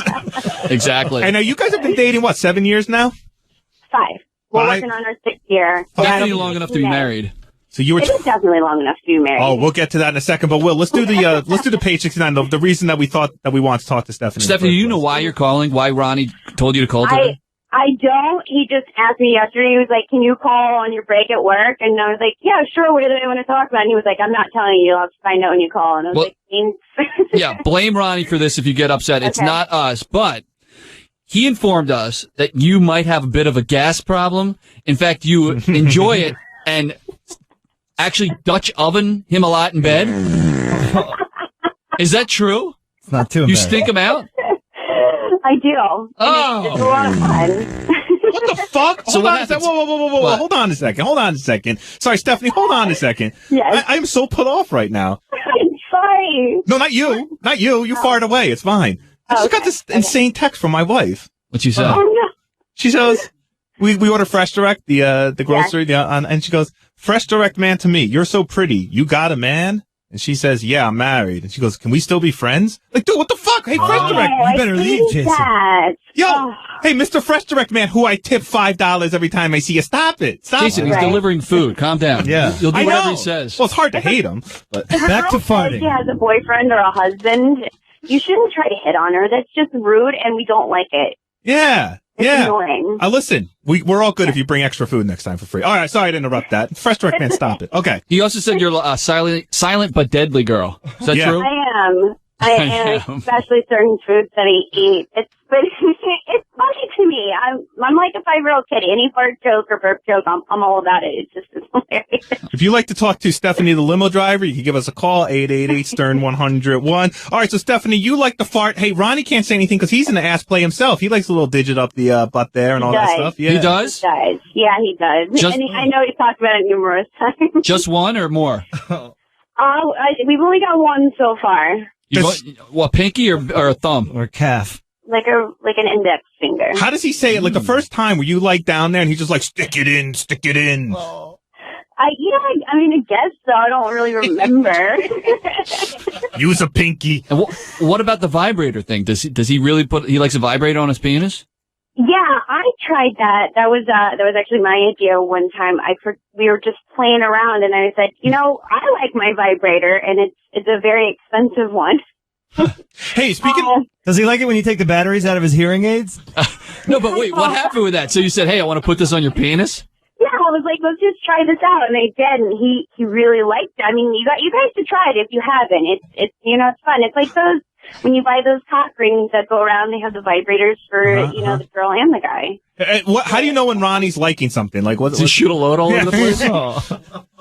Exactly. And now you guys have been dating, 7 years now? 5. We're working on our 6th year. Definitely long enough to be married. So you were. It is definitely long enough to be married. Oh, we'll get to that in a second. But Will, let's do the page 69. The reason that we thought that we want to talk to Stephanie. Stephanie, do you know why you're calling? Why Ronnie told you to call today? I don't. He just asked me yesterday. He was like, "Can you call on your break at work?" And I was like, "Yeah, sure. What do they want to talk about?" And he was like, "I'm not telling you. I'll find out when you call." And I was like, "Thanks." Yeah, blame Ronnie for this if you get upset. It's not us, but he informed us that you might have a bit of a gas problem. In fact, you enjoy it and actually Dutch oven him a lot in bed. Is that true? It's not too You stink him out? I do. Oh. It's a lot of fun. What the fuck? So Hold on a second. Whoa. Hold on a second. Sorry, Stephanie, hold on a second. Yes. I'm so put off right now. I'm sorry. No, not you. Not you. You fired away. It's fine. I just got this insane text from my wife. What you say? Oh, no. She says, we order Fresh Direct, the grocery, and she goes, "Fresh Direct man to me. You're so pretty. You got a man?" And she says, "Yeah, I'm married." And she goes, "Can we still be friends?" Like, dude, what the fuck? Hey, Fresh Direct. You better leave, Jason. Yo, hey, Mr. Fresh Direct man, who I tip $5 every time I see you. Stop it. Stop Jason, it. he's delivering food. Calm down. Yeah. You'll do I whatever know. he says. Well, it's hard to hate him, but Back to farting. She has a boyfriend or a husband. You shouldn't try to hit on her. That's just rude, and we don't like it. yeah. It's Yeah. annoying. Listen, we're all good if you bring extra food next time for free. All right, sorry to interrupt that. Fresh Direct man, stop it. Okay. He also said you're a silent but deadly girl. Is that true? I am, especially certain foods that I eat. It's funny to me. I'm like a 5-year-old kid. Any fart joke or burp joke, I'm all about it. It's hilarious. If you'd like to talk to Stephanie, the limo driver, you can give us a call, 888-STERN-101. All right, so Stephanie, you like the fart. Hey, Ronnie can't say anything because he's in the ass play himself. He likes a little digit up the butt there and all that stuff. Yeah. He does? He does. Yeah, he does. I know he's talked about it numerous times. Just one or more? We've only got one so far. What, pinky or a thumb? Or calf? Like an index finger. How does he say it? Like the first time, were you like down there and he's just like, stick it in, stick it in? I guess so. I don't really remember. Use a pinky. And what about the vibrator thing? Does he really he likes a vibrator on his penis? Yeah, I tried that. That was actually my idea one time. We were just playing around and I said, I like my vibrator and it's a very expensive one. Hey, speaking does he like it when you take the batteries out of his hearing aids? No, but wait, what happened with that? So you said, "Hey, I want to put this on your penis?" Yeah, I was like, let's just try this out, and they did, and he really liked it. I mean, you guys should try it if you haven't. It's it's fun. It's like those when you buy those cock rings that go around. They have the vibrators for the girl and the guy. How do you know when Ronnie's liking something? Like, does he shoot a load all over the place? Oh.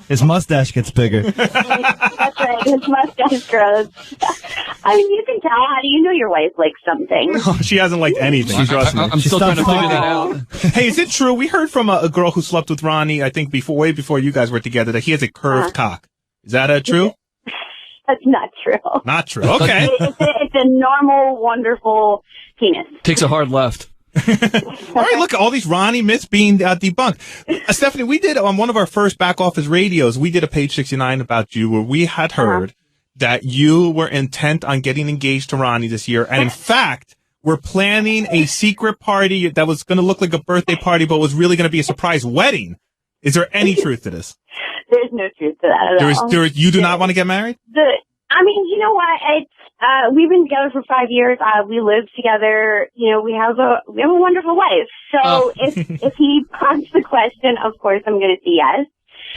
His mustache gets bigger. That's right. His mustache grows. I mean, you can tell. How do you know your wife likes something? She hasn't liked anything. Trust me. I'm still trying to figure that out. Hey, is it true? We heard from a girl who slept with Ronnie, I think way before you guys were together, that he has a curved cock. Is that true? That's not true. Not true. Okay. It's a normal, wonderful penis. Takes a hard left. All right, look at all these Ronnie myths being debunked. Stephanie, we did on one of our first back office radios, we did a page 69 about you where we had heard that you were intent on getting engaged to Ronnie this year. And in fact, we're planning a secret party that was going to look like a birthday party, but was really going to be a surprise wedding. Is there any truth to this? There's no truth to that at all. You do not want to get married? I mean, you know what? It's we've been together for 5 years. We live together. We have a wonderful life. So if he prompts the question, of course I'm going to say yes.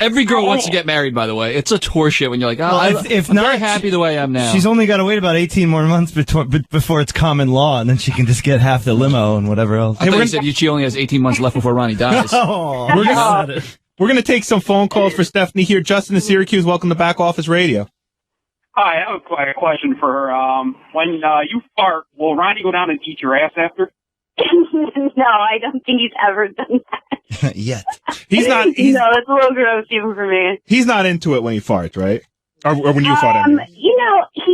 Every girl wants to get married, by the way. It's a horseshit when you're like, I'm very happy the way I am now. She's only got to wait about 18 more months before it's common law, and then she can just get half the limo and whatever else. I thought you said she only has 18 months left before Ronnie dies. We're going to take some phone calls for Stephanie here. Justin in Syracuse, welcome to Back Office Radio. Hi, I have a question for her. When you fart, will Ronnie go down and eat your ass after? No, I don't think he's ever done that. Yet. No, it's a little gross even for me. He's not into it when he farts, right? Or when you fart at him. He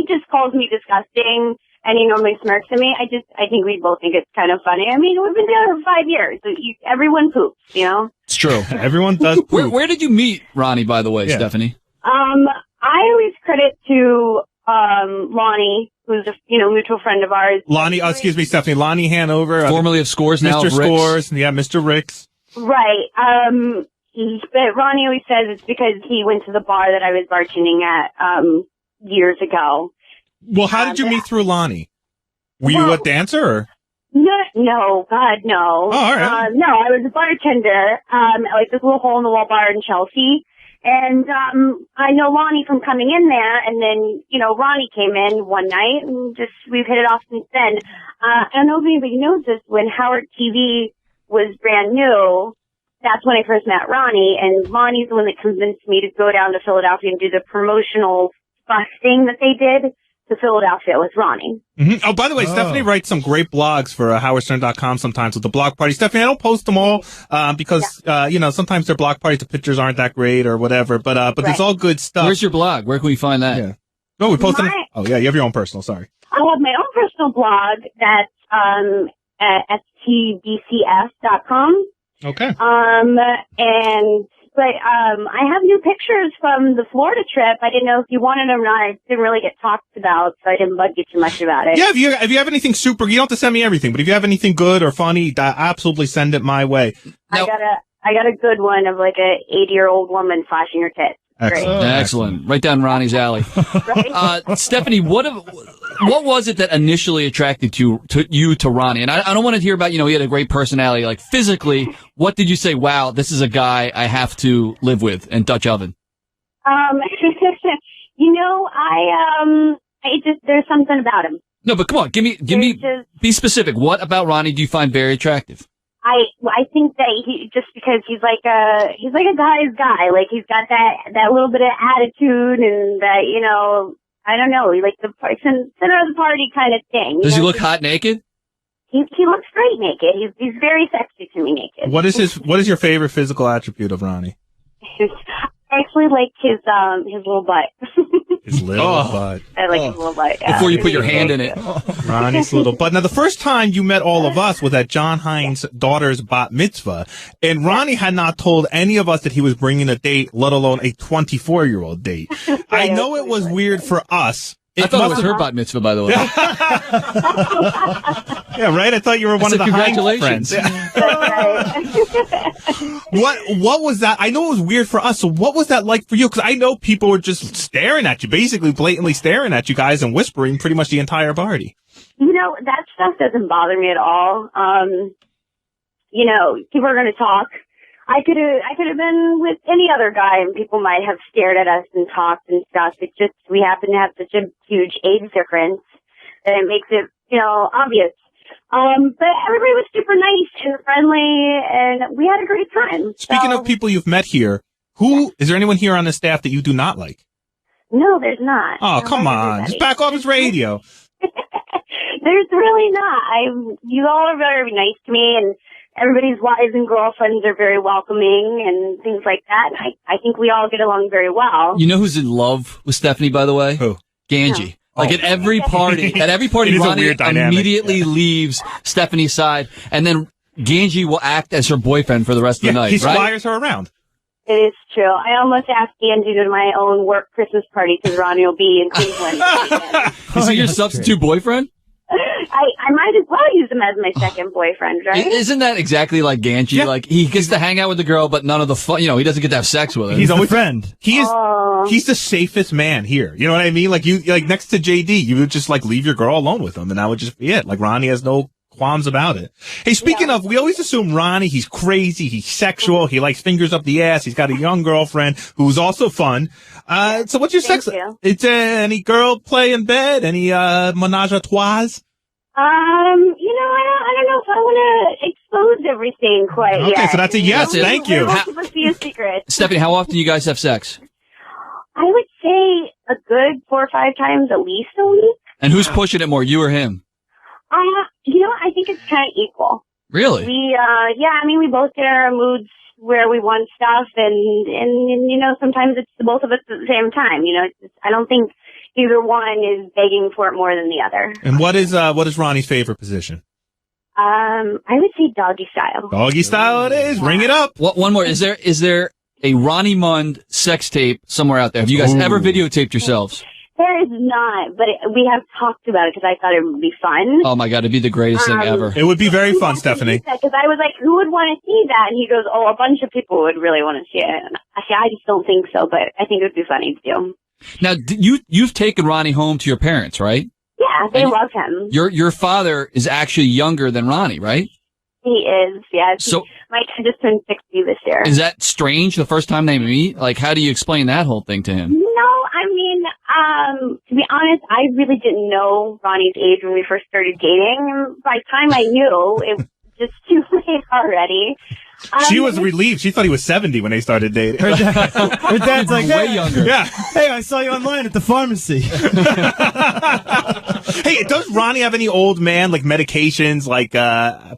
just calls me disgusting, and he normally smirks at me. I think we both think it's kind of funny. I mean, we've been together for 5 years. So everyone poops, It's true. Everyone does poop. Where did you meet Ronnie, by the way, Stephanie? I always credit to Lonnie, who's a mutual friend of ours. Lonnie, excuse me, Stephanie. Lonnie Hanover. Formerly of Scores, now Mr. of Ricks. Scores. Yeah, Mr. Ricks. Right. But Ronnie always says it's because he went to the bar that I was bartending at years ago. Well, how did you meet through Lonnie? Were you a dancer? Or? No, God, no. Oh, all right. No, I was a bartender at like this little hole-in-the-wall bar in Chelsea. And I know Lonnie from coming in there, and then, Ronnie came in one night, and we've hit it off since then. I don't know if anybody knows this, when Howard TV was brand new, that's when I first met Ronnie, and Lonnie's the one that convinced me to go down to Philadelphia and do the promotional bus thing that they did to Philadelphia with Ronnie. Mm-hmm. Oh, by the way, Stephanie writes some great blogs for howardstern.com sometimes with the block party. Stephanie, I don't post them all because, sometimes their block parties, the pictures aren't that great or whatever, but there's all good stuff. Where's your blog? Where can we find that? Yeah. No, we posted it. Oh, yeah, you have your own personal, sorry. I have my own personal blog that's at stbcf.com. Okay. But I have new pictures from the Florida trip. I didn't know if you wanted them or not. I didn't really get talked about, so I didn't bug you too much about it. Yeah, if you have anything super, you don't have to send me everything, but if you have anything good or funny, absolutely send it my way. Now, I got a good one of like a 80-year-old woman flashing her tits. Excellent. Right down Ronnie's alley. Stephanie, what was it that initially attracted you to Ronnie? And I don't want to hear about, he had a great personality. Like physically, what did you say, wow, this is a guy I have to live with in Dutch oven? There's something about him. No, but come on, give me, be specific. What about Ronnie do you find very attractive? I think that because he's like a guy's guy. Like he's got that little bit of attitude and that, I don't know, like the center of the party kind of thing. Does he look hot naked? He looks great naked. He's very sexy to me naked. What is your favorite physical attribute of Ronnie? I actually like his little butt. His little butt. I like his little butt. Yeah. Before you put your hand in it. Ronnie's little butt. Now, the first time you met all of us was at John Hines' daughter's bat mitzvah, and Ronnie had not told any of us that he was bringing a date, let alone a 24-year-old date. I know it was weird for us. I thought it was her bat mitzvah, by the way. Yeah, right? I thought you were one of the congratulations. What was that? I know it was weird for us. So what was that like for you? Because I know people were just staring at you, basically blatantly staring at you guys and whispering pretty much the entire party. That stuff doesn't bother me at all. People are going to talk. I could have been with any other guy and people might have stared at us and talked and stuff. It's just we happen to have such a huge age difference that it makes it, obvious. But everybody was super nice and friendly and we had a great time. Speaking of people you've met here, is there anyone here on the staff that you do not like? No, there's not. Oh, come on. Just back off his radio. There's really not. You all are very nice to me and everybody's wives and girlfriends are very welcoming and things like that. I think we all get along very well. You know who's in love with Stephanie, by the way? Who? Ganji. Like at every party, Ronnie immediately leaves Stephanie's side, and then Ganji will act as her boyfriend for the rest of the night. He squires her around. It is true. I almost asked Ganji to my own work Christmas party because Ronnie will be in Cleveland. Is he your substitute boyfriend? I might as well use him as my second boyfriend, right? Isn't that exactly like Ganji? Yeah. Like he gets to hang out with the girl, but none of the fun. He doesn't get to have sex with her. He's always a friend. He's the safest man here. You know what I mean? Like next to JD, you would just leave your girl alone with him, and that would just be it. Like Ronnie has no qualms about it. Hey, speaking of, we always assume Ronnie, he's crazy, he's sexual, he likes fingers up the ass, he's got a young girlfriend who's also fun. So what's your sex? It's any girl play in bed? Any menage a trois? I don't know if I want to expose everything quite yet. Okay, so that's a yes. Thank you. Let's be a secret. Stephanie, how often do you guys have sex? I would say a good 4 or 5 times at least a week. And who's pushing it more, you or him? I think it's kind of equal. Really? We both get in our moods where we want stuff, and sometimes it's the both of us at the same time. I don't think either one is begging for it more than the other. And what is Ronnie's favorite position? I would say doggy style. Doggy style it is. Ring it up. One more. Is there a Ronnie Mund sex tape somewhere out there? Have you guys ever videotaped yourselves? There is not, but we have talked about it because I thought it would be fun. Oh my God, it'd be the greatest thing ever. It would be very fun, Stephanie. Because I was like, who would want to see that? And he goes, oh, a bunch of people would really want to see it. And I just don't think so, but I think it would be funny to do. Now, you've taken Ronnie home to your parents, right? Yeah, they love him. Your father is actually younger than Ronnie, right? He is, yes. So- my dad just turned 60 this year. Is that strange the first time they meet? Like, how do you explain that whole thing to him? No, I mean, to be honest, I really didn't know Ronnie's age when we first started dating. By the time I knew, it was just too late already. She was relieved. She thought he was 70 when they started dating. Her dad's like, way hey, younger. Yeah. Hey, I saw you online at the pharmacy. Hey, does Ronnie have any old man, like medications, like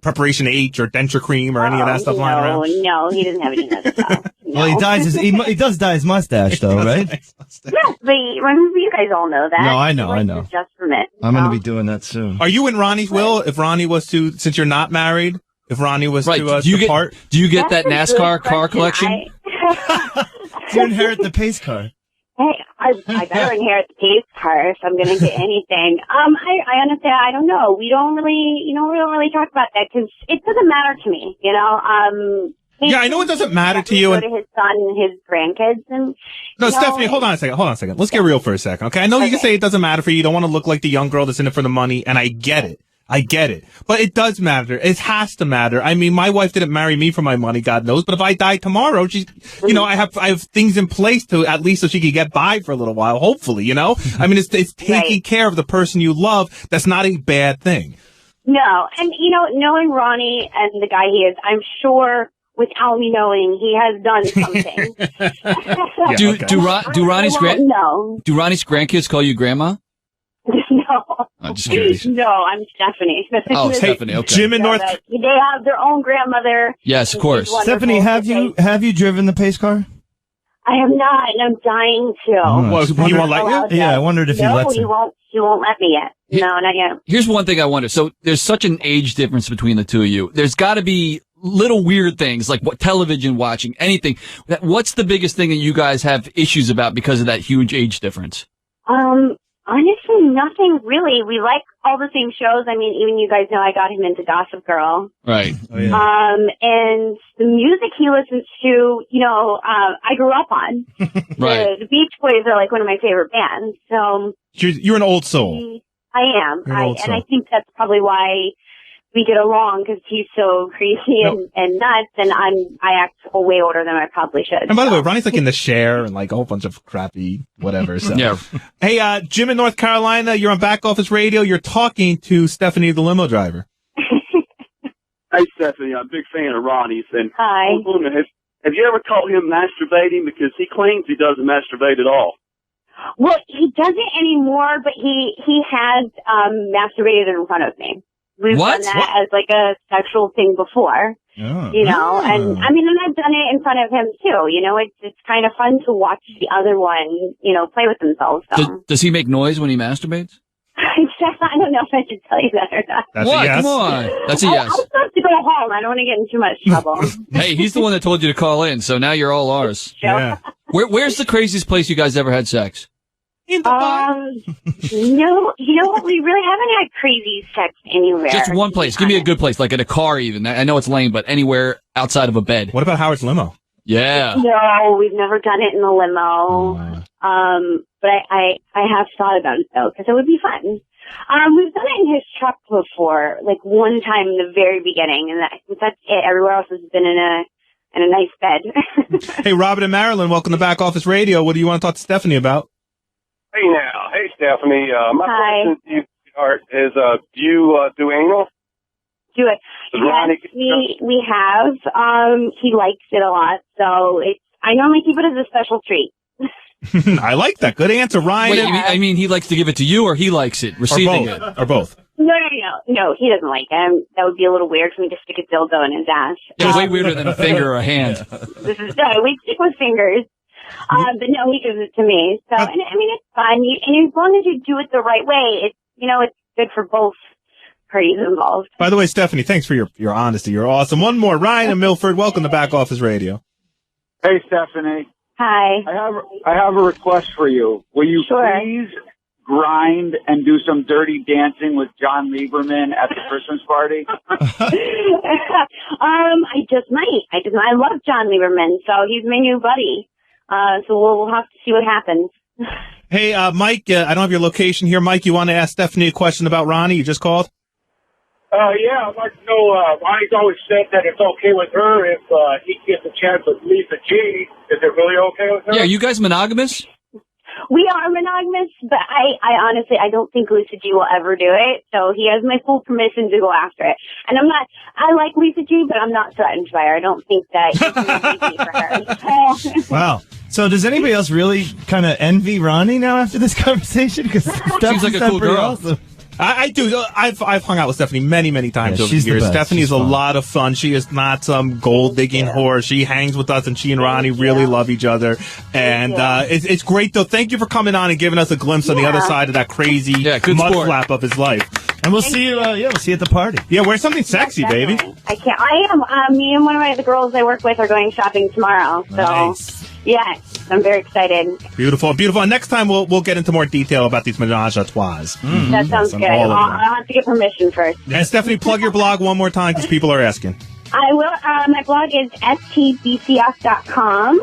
Preparation H or Denture Cream or any of that stuff lying around? No, he doesn't have any of that stuff. Well, he does dye his mustache, though, right? Yes, but remember, you guys all know that. No, I know. Just from it. I'm going to be doing that soon. Are you in Ronnie's will? If Ronnie was to, since you're not married, if Ronnie was to depart? Do you get that That's a good NASCAR car question. collection? You inherit the pace car. Hey, I better inherit the pace car if I'm going to get anything. I honestly, I don't know. We don't really talk about that because it doesn't matter to me, you know. Yeah, I know it doesn't matter to you. Go to his son and his grandkids and. No, Stephanie, hold on a second. Let's get real for a second, okay? I know you can say it doesn't matter for you. You don't want to look like the young girl that's in it for the money, and I get it. But it does matter. It has to matter. I mean, my wife didn't marry me for my money, God knows. But if I die tomorrow, she's, you know, I have things in place to at least so she could get by for a little while, hopefully, you know? I mean, it's taking care of the person you love. That's not a bad thing. No. And, you know, knowing Ronnie and the guy he is, I'm sure without me knowing, he has done something. Do Ronnie's do Ronnie's grandkids call you grandma? No. I'm just curious. No, I'm Stephanie. Oh, Stephanie. Okay. Jim in North. They have their own grandmother. Yes, of course. Stephanie, have you driven the pace car? I have not, and I'm dying to. Well, he won't let you? Yeah, I wondered if he lets he you. won't. He won't let me yet. No, not yet. Here's one thing I wonder. So there's such an age difference between the two of you. There's got to be little weird things like what television watching, anything. What's the biggest thing that you guys have issues about because of that huge age difference? Honestly, nothing really. We like all the same shows. I mean, even you guys know I got him into Gossip Girl. Right. Oh, yeah. And the music he listens to, you know, I grew up on. Right. The Beach Boys are like one of my favorite bands. So You're an old soul. I am. You're an old And soul. I think that's probably why we get along because he's so crazy and nuts, and I act way older than I probably should. And by the way, Ronnie's like in the Share and like a whole bunch of crappy whatever. So. Yeah. Hey, Jim in North Carolina, you're on Back Office Radio. You're talking to Stephanie, the limo driver. Hey, Stephanie, I'm a big fan of Ronnie's. And Hi. I was wondering, have you ever caught him masturbating? Because he claims he doesn't masturbate at all. Well, he doesn't anymore, but he has masturbated in front of me. We've done that as like a sexual thing before, you know, and I mean, and I've done it in front of him too. You know, it's kind of fun to watch the other one, you know, play with themselves. So. Does he make noise when he masturbates? I don't know if I should tell you that or not. That's what? Come on. That's a yes. I'm supposed to go home. I don't want to get in too much trouble. Hey, he's the one that told you to call in, so now you're all ours. Yeah. Where's the craziest place you guys ever had sex? No, you know what? We really haven't had crazy sex anywhere. Just one place. Give me a good place, like in a car even. I know it's lame, but anywhere outside of a bed. What about Howard's limo? Yeah. No, we've never done it in the limo. But I have thought about it though, because it would be fun. We've done it in his truck before, like one time in the very beginning, and that's it. Everywhere else has been in a nice bed. Hey, Robin and Marilyn, welcome to Back Office Radio. What do you want to talk to Stephanie about? Hey now, hey Stephanie. My Hi. question to you is, do you do anal? Do it. Does Ronnie Yes, we have. He likes it a lot, so I normally keep it as a special treat. I like that. Good answer, Ryan. Wait, I mean he likes to give it to you, or he likes it receiving it, or both. No, he doesn't like it. That would be a little weird for me to stick a dildo in his ass. It's way weirder than a finger or a hand. We stick with fingers. But no, he gives it to me. So, and I mean, it's fun. And as long as you do it the right way, it's good for both parties involved. By the way, Stephanie, thanks for your honesty. You're awesome. One more. Ryan and Milford, welcome to Back Office Radio. Hey, Stephanie. Hi. I have a request for you. Will you grind and do some dirty dancing with John Lieberman at the Christmas party? I just might. I love John Lieberman, so he's my new buddy. So we'll have to see what happens. Hey, Mike, I don't have your location here. Mike, you want to ask Stephanie a question about Ronnie? You just called? Yeah, I'd like to know, Ronnie's always said that it's okay with her if he gets a chance with Lisa G. Is it really okay with her? Yeah, are you guys monogamous? We are monogamous, but I honestly, I don't think Lisa G will ever do it. So he has my full permission to go after it. And I like Lisa G, but I'm not threatened by her. I don't think that he's easy for her. Wow. So does anybody else really kind of envy Ronnie now after this conversation? Because seems like a cool girl. Awesome. I do. I've hung out with Stephanie many times over the she's years. the best. Stephanie's a lot of fun. She is not some gold digging whore. She hangs with us, and she and Ronnie really love each other. And it's great though. Thank you for coming on and giving us a glimpse on the other side of that crazy mud flap of his life. And we'll see you. We'll see you at the party. Yeah, wear something sexy, baby. I can't. I am. Me and one of the girls I work with are going shopping tomorrow. So Nice. yeah, I'm very excited. Beautiful. And next time we'll get into more detail about these menage a trois. That sounds good. I'll have to get permission first. And Stephanie, plug your blog one more time because people are asking. I will. My blog is stbcf.com.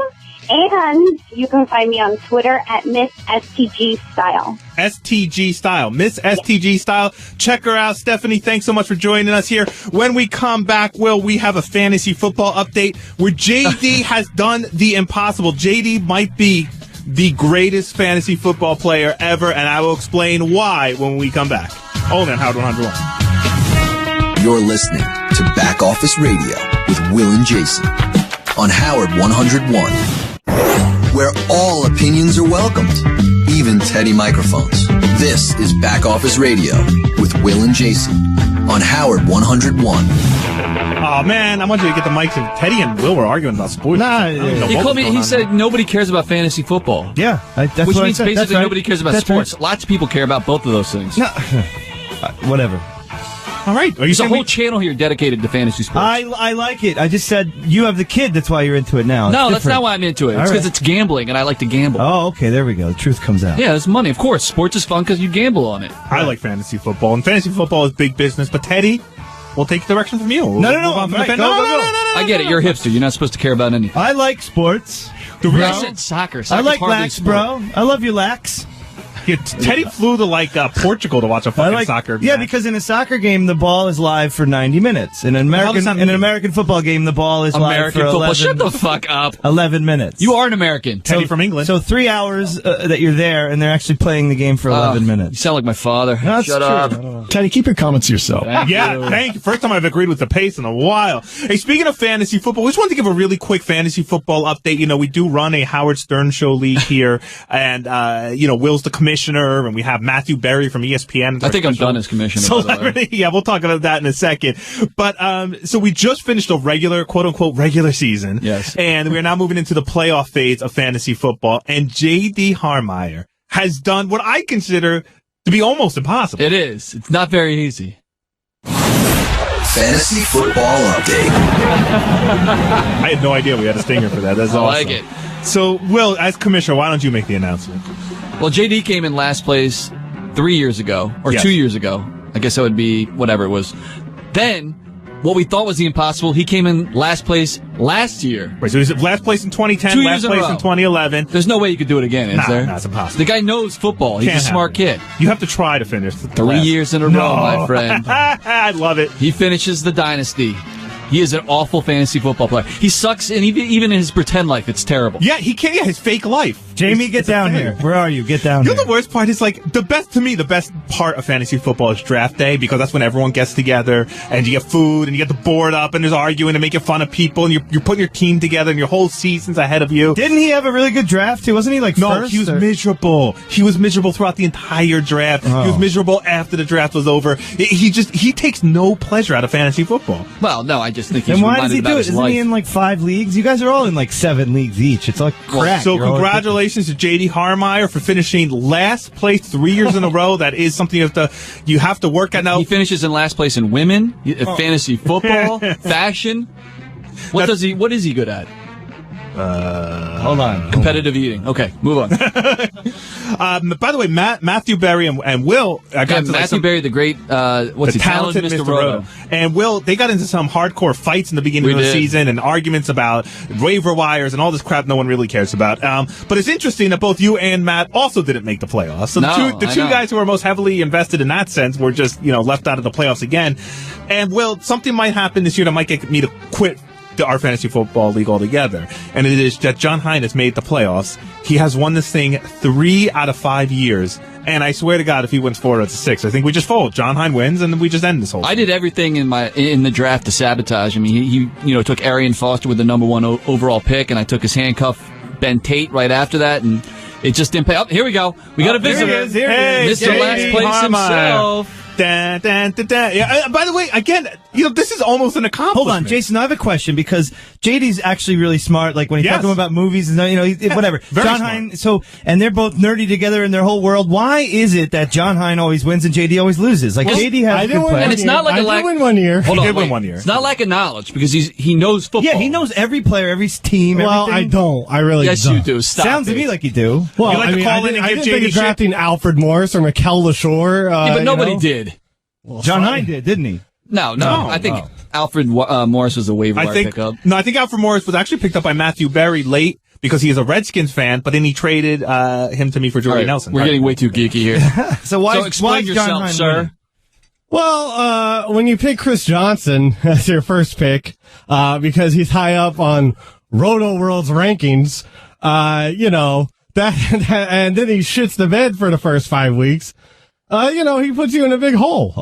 And you can find me on Twitter at Miss STG Style. STG Style. Miss STG Style. Check her out. Stephanie, thanks so much for joining us here. When we come back, Will, we have a fantasy football update where JD has done the impossible. JD might be the greatest fantasy football player ever, and I will explain why when we come back. Only on Howard 101. You're listening to Back Office Radio with Will and Jason on Howard 101. Where all opinions are welcomed, even Teddy microphones. This is Back Office Radio with Will and Jason on Howard 101. Oh man, I want you to get the mics. And Teddy and Will were arguing about sports. He called me. He said nobody cares about fantasy football. Yeah, that's which what means I said. basically Right. nobody cares about sports. Lots of people care about both of those things. No, whatever. All right. There's a whole channel here dedicated to fantasy sports. I like it. I just said you have the kid. That's why you're into it now. No, It's that's different. not why I'm into it. It's All because right. it's gambling, and I like to gamble. Oh, okay. There we go. The truth comes out. Yeah, there's money. Of course, sports is fun because you gamble on it. I like fantasy football, and fantasy football is big business. But Teddy, we'll take direction from you. No. Right. Go. I get it. You're a hipster. You're not supposed to care about anything. I like sports. I said soccer. I Soccer's like hardly a lax, sport. bro. I love you, lax. Yeah, Teddy flew to Portugal to watch a fucking soccer match. Yeah, because in a soccer game the ball is live for 90 minutes. In an American football game the ball is live for 11. Shut the fuck up. 11 minutes. You are an American. Teddy from England. So 3 hours that you're there, and they're actually playing the game for 11 minutes. You sound like my father. No, Shut up. Teddy, keep your comments to yourself. Thank you. First time I've agreed with the pace in a while. Hey, speaking of fantasy football, we just wanted to give a really quick fantasy football update. You know, we do run a Howard Stern Show league here, and Will's the commissioner, and we have Matthew Berry from ESPN. I think I'm done as commissioner. Celebrity. Yeah, we'll talk about that in a second. But so we just finished a regular, quote unquote, regular season. Yes. And we're now moving into the playoff phase of fantasy football. And J.D. Harmeyer has done what I consider to be almost impossible. It is. It's not very easy. Fantasy football update. I had no idea we had a stinger for that. That's awesome. I like it. So, Will, as commissioner, why don't you make the announcement? Well, JD came in last place 3 years ago, or Yes. 2 years ago. I guess that would be whatever it was. Then, what we thought was the impossible, he came in last place last year. Wait, so he's last place in 2010, 2 last years in a place row. in 2011. There's no way you could do it again, is there? No, it's impossible. The guy knows football. He's Can't a smart happen. kid. You have to try to finish. 3 years in a row, my friend. I love it. He finishes the dynasty. He is an awful fantasy football player. He sucks, and even in his pretend life, it's terrible. Yeah, he can't. Yeah, his fake life. Jamie, get down here. Where are you? Get down You here. know the worst part is the best part of fantasy football is draft day because that's when everyone gets together and you get food and you get the board up and there's arguing and making fun of people and you're putting your team together and your whole season's ahead of you. Didn't he have a really good draft too? Wasn't he No, first? he was miserable. He was miserable throughout the entire draft. Oh. He was miserable after the draft was over. He takes no pleasure out of fantasy football. Well, no, I just think he's Then why does reminded he about do it? his Isn't life. he in 5 leagues? You guys are all in 7 leagues each. It's like crack. So You're all congratulations to J.D. Harmeyer for finishing last place 3 years in a row. That is something you have to work at now. He finishes in last place in women, fantasy football, fashion. What is he good at? Hold on. Competitive eating. Okay, move on. By the way, Matthew Berry and Will. Matthew Berry, the great, the talented Mr. Roto. And Will, they got into some hardcore fights in the beginning of the season and arguments about waiver wires and all this crap no one really cares about. But it's interesting that both you and Matt also didn't make the playoffs. So the two guys who are most heavily invested in that sense were just, left out of the playoffs again. And Will, something might happen this year that might get me to quit our fantasy football league altogether, and it is that John Hein has made the playoffs. He has won this thing 3 out of 5 years, and I swear to God, if he wins 4 out of 6, I think we just fold. John Hein wins, and we just end this whole thing. I did everything in the draft to sabotage. I mean, he took Arian Foster with the number 1 overall pick, and I took his handcuff Ben Tate right after that, and it just didn't pay. Oh, here we go. We got a visitor. Hey, Mr. Last Place himself. Yeah, by the way, again, this is almost an accomplishment. Hold on, Jason, I have a question because JD's actually really smart. Like when he talks about movies and whatever. John Hein, and they're both nerdy together in their whole world. Why is it that John Hein always wins and JD always loses? Like JD has a good player. And it's not like I did win 1 year. Hold on, he did win 1 year. It's not lack of knowledge because he knows football. Yeah, he knows every player, every team. Well, everything. I don't. I really yes, don't. you do. Stop Sounds to me like you do. Well, I didn't think of drafting Alfred Morris or Mikel LaShore. But nobody did. Well, John Hein did, didn't he? No. I think Alfred Morris was a waiver wire pickup. No, I think Alfred Morris was actually picked up by Matthew Berry late because he is a Redskins fan, but then he traded him to me for Jordy Nelson. We're getting way too geeky here. So explain yourself, sir. Winning? Well, when you pick Chris Johnson as your first pick, because he's high up on Roto World's rankings, that and then he shits the bed for the first 5 weeks. He puts you in a big hole.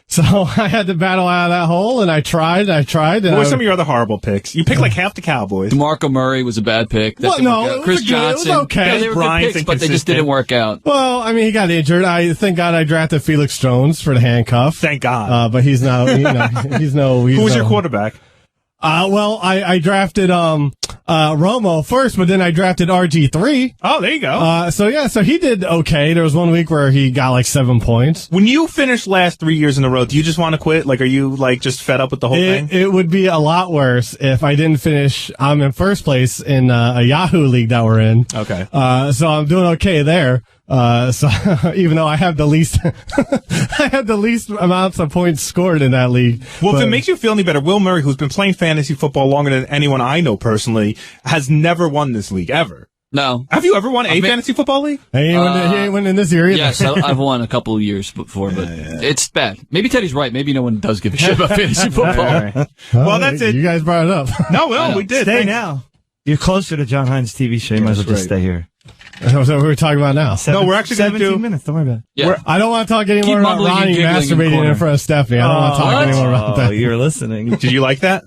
So I had to battle out of that hole, and I tried. And what were some of your other horrible picks? You picked like half the Cowboys. DeMarco Murray was a bad pick. Chris Johnson. It was okay. They were good picks, but they just didn't work out. Well, I mean, he got injured. Thank God I drafted Felix Jones for the handcuff. Thank God. But he's now, Who was your quarterback? I drafted Romo first, but then I drafted RG3. Oh, there you go. So he did okay. There was 1 week where he got like 7 points. When you finish last 3 years in a row, do you just want to quit? Like, are you like just fed up with the whole thing? It would be a lot worse if I didn't finish. I'm in first place in a Yahoo league that we're in. Okay. So I'm doing okay there. So even though I have the least, amounts of points scored in that league. Well, if it makes you feel any better, Will Murray, who's been playing fantasy football longer than anyone I know personally, has never won this league ever. No. Have you ever won a fantasy football league? He ain't winning this year either. Yes, I've won a couple of years before, but it's bad. Maybe Teddy's right. Maybe no one does give a shit about fantasy football. Well, that's it. You guys brought it up. No, we did. Stay now. You're closer to John Hines' TV show. You might as well just stay here. That's what we're talking about now. No, we're actually going to do 17 minutes. Don't worry about it. Yeah. I don't want to talk anymore about Ronnie masturbating in front of Stephanie. I don't want to talk anymore about that. Oh, you're listening. Did you like that?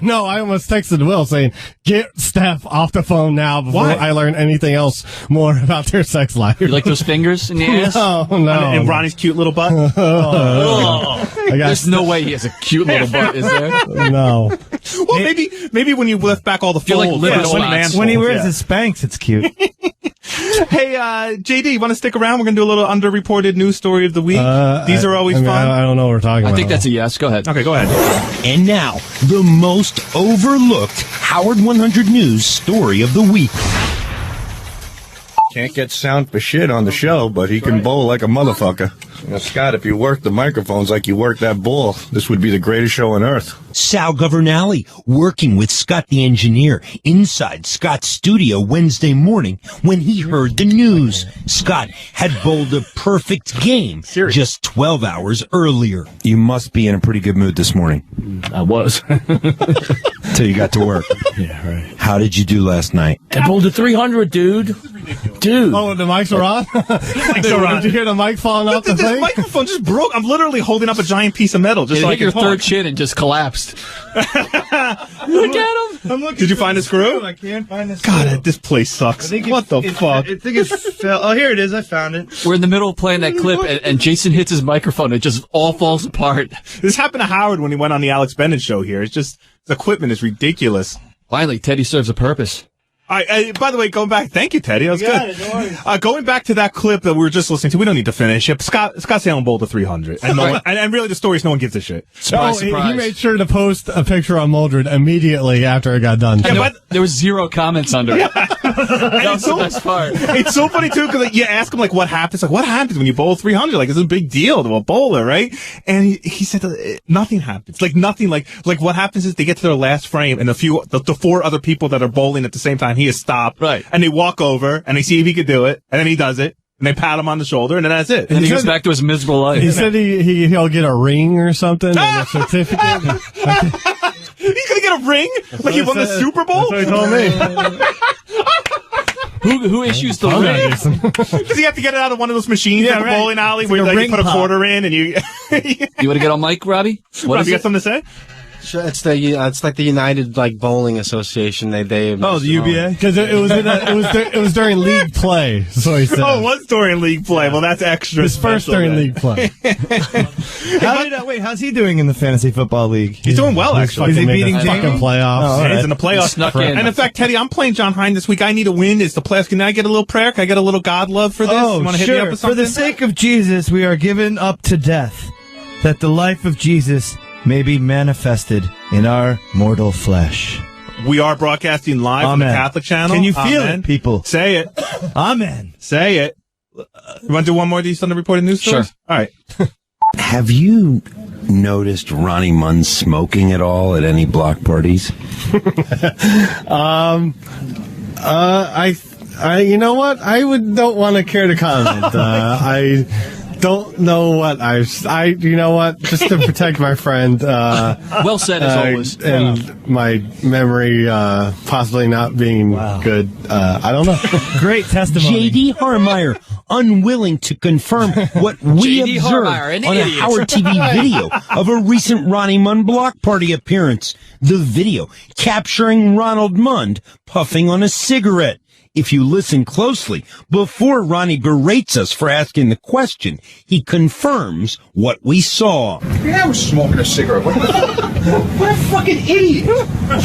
No, I almost texted Will saying, get Steph off the phone now before I learn anything else more about their sex life. You like those fingers in the ass? No. And Ronnie's cute little butt? There's no way he has a cute little butt, is there? No. Well, maybe when you lift back all the folds. When he wears his Spanx, it's cute. Hey, JD, you want to stick around? We're going to do a little underreported news story of the week. These are always fun. I don't know what we're talking about. I think that's a yes. Go ahead. Okay, go ahead. And now, the most overlooked Howard 100 News story of the week. Can't get sound for shit on the show, but he can bowl like a motherfucker. Now, Scott, if you work the microphones like you work that ball, this would be the greatest show on earth. Sal Governale working with Scott the engineer inside Scott's studio Wednesday morning when he heard the news. Scott had bowled a perfect game just 12 hours earlier. You must be in a pretty good mood this morning. I was. Till you got to work. Yeah, right. How did you do last night? I bowled a 300, dude. Oh, the mics are on? Did you hear the mic falling off the thing? The microphone just broke. I'm literally holding up a giant piece of metal just so I can your talk. third chin and just collapsed. Look at him. Did you find a screw? I can't find the screw. God, this place sucks. What the fuck? I think it's fell. Oh, here it is. I found it. We're in the middle of playing that clip, and Jason hits his microphone. It just all falls apart. This happened to Howard when he went on the Alex Bennett show here. It's just, his equipment is ridiculous. Finally, Teddy serves a purpose. By the way, going back, thank you, Teddy. That was good. Going back to that clip that we were just listening to, we don't need to finish it. Scott Salem bowled a 300. And, and really, the story is no one gives a shit. Surprise. He made sure to post a picture on Mildred immediately after it got done. There was 0 comments under it. That's the best part. It's so funny too because you ask him like what happens when you bowl 300? Like it's a big deal to a bowler, right? And he said nothing happens. Like nothing. Like what happens is they get to their last frame and the four other people that are bowling at the same time, he has stopped. Right. And they walk over and they see if he could do it, and then he does it. And they pat him on the shoulder, and then that's it. And he goes back to his miserable life. He said he'll get a ring or something and a certificate. He's gonna get a ring? Like he won the Super Bowl? That's what he told me. Who issues the ring? Does he have to get it out of one of those machines at the bowling alley where like you put a quarter in and you... You want to get on mic, Robbie? Robbie, you got something to say? Sure, it's like the United Bowling Association. They the UBA, because it was during league play. So he said. Oh, it was during league play. Well, that's extra. His first during league play. How's he doing in the fantasy football league? He's doing well, actually. Is he beating fucking Jamie? playoffs? He's in the playoffs. Snuck in. And in fact, Teddy, I'm playing John Hine this week. I need a win. It's the playoffs. Can I get a little prayer? Can I get a little God love for this? Oh, you want to sure. hit me up with For something? the sake of Jesus, we are given up to death, that the life of Jesus may be manifested in our mortal flesh. We are broadcasting live on the Catholic channel. Can you feel it, people? Say it. Amen. Say it. You want to do one more of these Sunday reported news stories? Sure. All right. Have you noticed Ronnie Munn smoking at all at any block parties? I you know what? Don't want to care to comment. I don't know what you know what? Just to protect my friend. Well said, as always. And my memory possibly not being good. I don't know. Great testimony. J.D. Harmeyer, unwilling to confirm what we J.D. observed Harmeyer, on a Howard TV video of a recent Ronnie Munn block party appearance. The video capturing Ronald Munn puffing on a cigarette. If you listen closely, before Ronnie berates us for asking the question, he confirms what we saw. Yeah, I was smoking a cigarette. What a fucking idiot.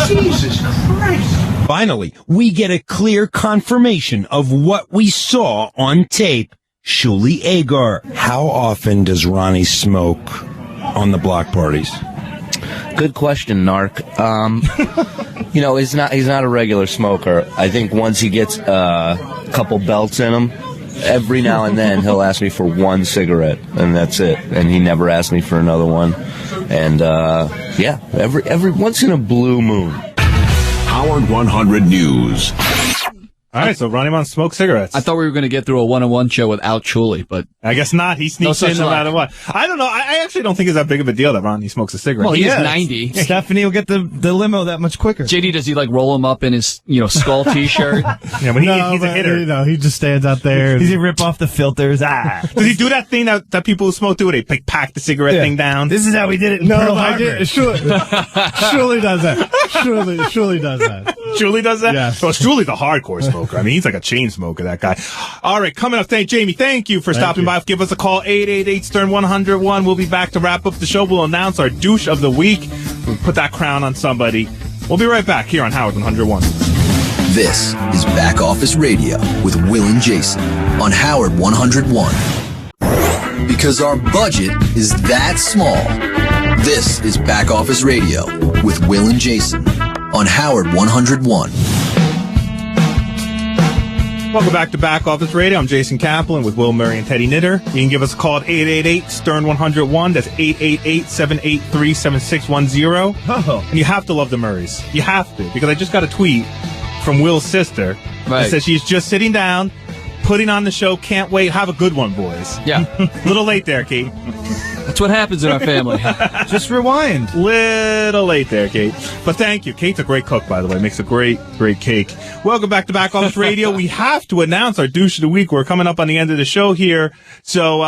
Jesus Christ. Finally, we get a clear confirmation of what we saw on tape. Shuli Agar. How often does Ronnie smoke on the block parties? Good question, Narc. He's not a regular smoker. I think once he gets a couple belts in him, every now and then he'll ask me for one cigarette, and that's it. And he never asked me for another one. And every once in a blue moon. Howard 100 News. All right, so Ronnie Munn smokes cigarettes. I thought we were going to get through a one-on-one show without Chuli, but I guess not. He sneaks in no matter what. I don't know. I actually don't think it's that big of a deal that Ronnie smokes a cigarette. Well, he is 90. Stephanie will get the limo that much quicker. JD, does he roll him up in his skull T-shirt? Yeah, but he's a hitter. He just stands out there. Does he rip off the filters? Does he do that thing that people who smoke do? They pack the cigarette thing down. This is how we did it in No, Pearl I Harbor. did. Shuli does that. Shuli does that. Shuli does that? Yeah. So Shuli's a hardcore smoker. I mean, he's like a chain smoker, that guy. All right, coming up, Jamie, thank you for stopping by. Give us a call, 888-STERN-101. We'll be back to wrap up the show. We'll announce our douche of the week. We'll put that crown on somebody. We'll be right back here on Howard 101. This is Back Office Radio with Will and Jason on Howard 101. Because our budget is that small. This is Back Office Radio with Will and Jason on Howard 101. Welcome back to Back Office Radio. I'm Jason Kaplan with Will Murray and Teddy Knitter. You can give us a call at 888-STERN-101. That's 888-783-7610. Oh. And you have to love the Murrays. You have to, because I just got a tweet from Will's sister that says she's just sitting down, putting on the show. Can't wait. Have a good one, boys. Yeah. Little late there, Kate. That's what happens in our family. Just rewind. Little late there, Kate. But thank you. Kate's a great cook, by the way. Makes a great cake. Welcome back to Back Office Radio. We have to announce our douche of the week. We're coming up on the end of the show here. So,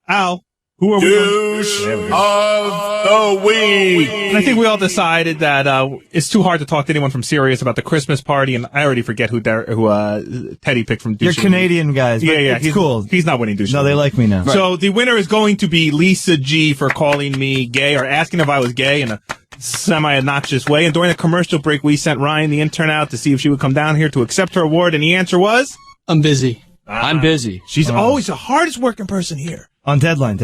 Al, who are we? Douche of the week. And I think we all decided that it's too hard to talk to anyone from Sirius about the Christmas party, and I already forget who Teddy picked from douche. You're Canadian guys. But Yeah, it's cool. He's not winning douche. No, they like me now. So the winner is going to be Lisa G for calling me gay or asking if I was gay in a semi-obnoxious way. And during the commercial break, we sent Ryan, the intern, out to see if she would come down here to accept her award, and the answer was, I'm busy. I'm busy. She's always the hardest working person here. On deadline.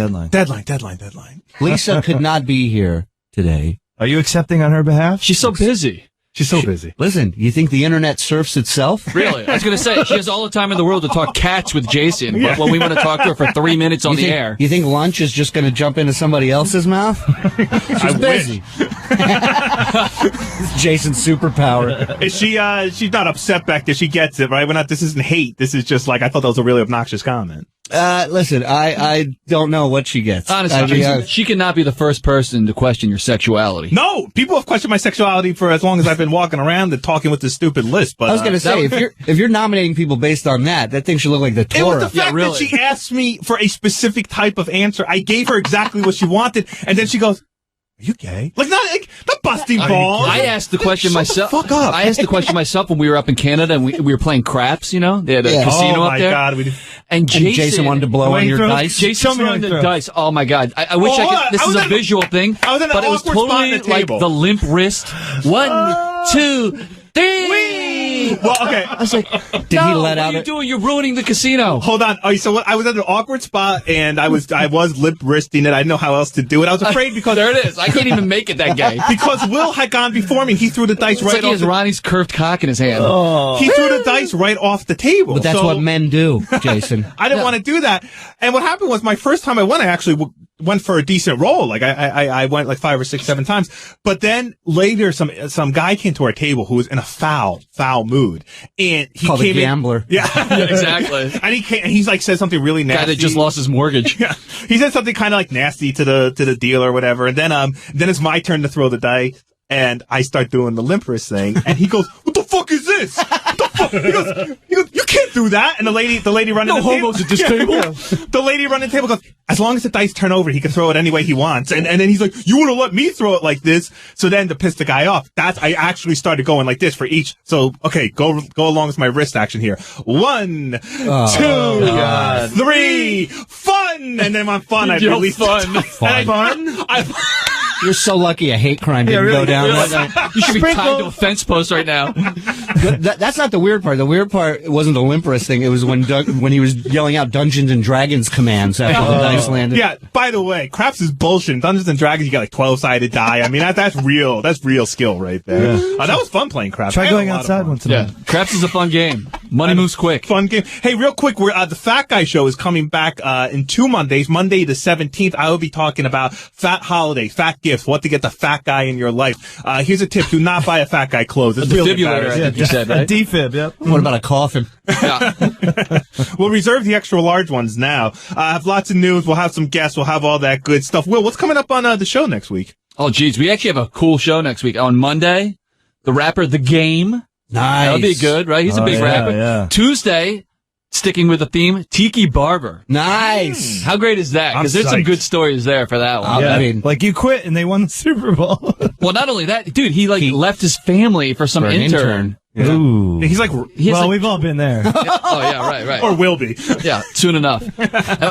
Lisa could not be here today. Are you accepting on her behalf? She's so busy. She's so busy. Listen, you think the internet surfs itself? Really? I was going to say, she has all the time in the world to talk cats with Jason, but when we want to talk to her for 3 minutes on the air. You think lunch is just going to jump into somebody else's mouth? She's busy. Jason's superpower. Is she, she's not upset back there. She gets it, right? This isn't hate. This is just like, I thought that was a really obnoxious comment. Listen, I don't know what she gets. Honestly, she cannot be the first person to question your sexuality. No, people have questioned my sexuality for as long as I've been walking around and talking with this stupid list. But I was going to say, if you're nominating people based on that thing should look like the Torah. It was the fact that she asked me for a specific type of answer. I gave her exactly what she wanted, and then she goes, "Are you gay?" Like not busting balls. I asked the question myself. Shut the fuck up. I asked the question myself when we were up in Canada and we were playing craps. They had a casino up there. God, and Jason wanted to blow on your dice. Jason throwing the dice. Oh my God! I wish I could. This is a visual thing, but it was totally like the limp wrist. 1, 2, 3. Well, okay. I was like, did he let out? What are you doing? You're ruining the casino. Hold on. So I was at an awkward spot, and I was lip wristing it. I didn't know how else to do it. I was afraid because there it is. I can't even make it that gay because Will had gone before me. He threw the dice right. Like he has Ronnie's curved cock in his hand. Oh. He threw the dice right off the table. But that's what men do, Jason. I didn't want to do that. And what happened was my first time I went, I actually went for a decent roll. Like I went like 5 or 6, 7 times. But then later, some guy came to our table who was in a foul mood, and he called came a gambler. Yeah, exactly. And he's like said something really nasty. Guy that just lost his mortgage. Yeah, he said something kind of like nasty to the dealer or whatever. And then it's my turn to throw the dice. And I start doing the limp wrist thing, and he goes, "What the fuck is this? What the fuck?" He goes, "You can't do that." And the lady running the table. At this table. The lady running the table goes, "As long as the dice turn over, he can throw it any way he wants." And then he's like, "You want to let me throw it like this?" So then to piss the guy off, I actually started going like this for each. So okay, go along with my wrist action here. 1, 2, 3, fun. And then on fun, I released fun. You're so lucky a hate crime didn't go down. You should be tied to a fence post right now. That's not the weird part. The weird part wasn't the limp wrist thing. It was when he was yelling out Dungeons and Dragons commands after the dice landed. Yeah, by the way, craps is bullshit. Dungeons and Dragons, you got like 12-sided die. I mean, that's real skill right there. Yeah. That was fun playing craps. Try going outside once in a while. Yeah, craps is a fun game. Money moves quick. Fun game. Hey, real quick, the Fat Guy Show is coming back in 2 Mondays. Monday the 17th, I will be talking about fat holidays, fat gifts, what to get the fat guy in your life. Here's a tip: do not buy a fat guy clothes. It's really defibrillator, I think you said, right? A defib, yep. What about a coffin? Yeah. We'll reserve the extra large ones now. I have lots of news. We'll have some guests. We'll have all that good stuff. Will, what's coming up on the show next week? Oh, geez. We actually have a cool show next week. On Monday, the rapper The Game. Nice. That'll be good, right? He's a big rapper. Yeah. Tuesday, sticking with the theme, Tiki Barber. Nice. How great is that? Because there's some good stories there for that one. Yeah. I mean, like you quit and they won the Super Bowl. Well, not only that, dude, he left his family for some intern. Yeah. Ooh. He's like, we've all been there. Oh yeah, right. Or will be. Yeah, soon enough.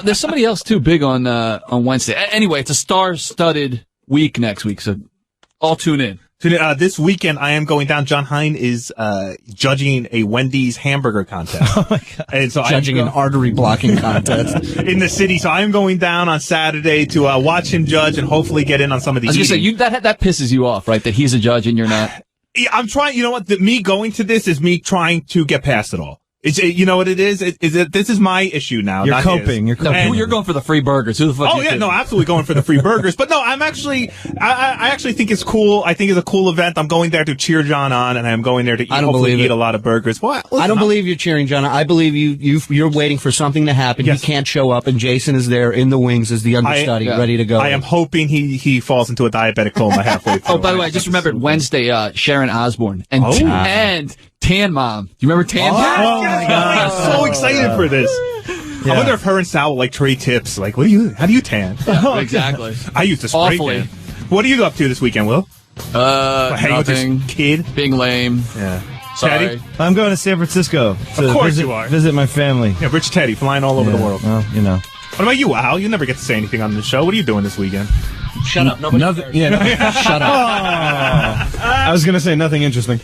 There's somebody else too big on Wednesday. Anyway, it's a star-studded week next week, so all tune in. This weekend, I am going down. John Hine is judging a Wendy's hamburger contest. Oh my God. And so judging an artery blocking contest in the city. So I am going down on Saturday to watch him judge and hopefully get in on some of the. I was going to say, that pisses you off, right? That he's a judge and you're not. Yeah, I'm trying. You know what? Me going to this is me trying to get past it all. You know what it is? This is my issue now. You're not coping. His. You're coping. You're going for the free burgers. Who the fuck? Oh yeah, no, absolutely going for the free burgers. But no, I'm actually, I actually think it's cool. I think it's a cool event. I'm going there to cheer John on, and I'm going there to eat a lot of burgers. What? I don't believe you're cheering John on. I believe you're waiting for something to happen. Yes. He can't show up, and Jason is there in the wings as the understudy, ready to go. I am hoping he falls into a diabetic coma halfway through. Oh, by the way, I just remembered Wednesday, Sharon Osbourne and Tan Mom. Do you remember Tan Mom? Oh my God! I'm so excited for this. Yeah. I wonder if her and Sal will trade tips. Like, how do you tan? Yeah, exactly. I used to spray tan. What are you up to this weekend, Will? Hang with this kid, being lame. Yeah. Sorry. Teddy? I'm going to San Francisco. Of course you are. Visit my family. Yeah, Rich Teddy flying all over the world. Well, you know. What about you, Al? You never get to say anything on the show. What are you doing this weekend? Shut up. Nobody cares. Yeah. Shut up. I was going to say nothing interesting.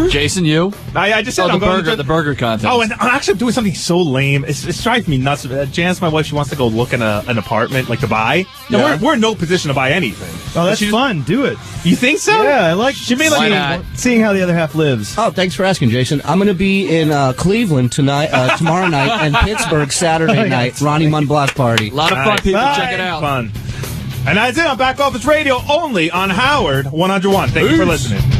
Jason, you? I just said the burger contest. Oh, and I'm actually doing something so lame. It drives me nuts. Janice, my wife, she wants to go look in an apartment, like to buy. Yeah. We're in no position to buy anything. Oh, that's fun. Do it. You think so? Yeah, I like not? seeing how the other half lives. Oh, thanks for asking, Jason. I'm going to be in Cleveland tonight, tomorrow night, and Pittsburgh Saturday night. Ronnie Munn Block Party. A lot of fun, people. Bye. Check it out. Fun. And that's it on Back Office Radio, only on Howard 101. Thank you for listening.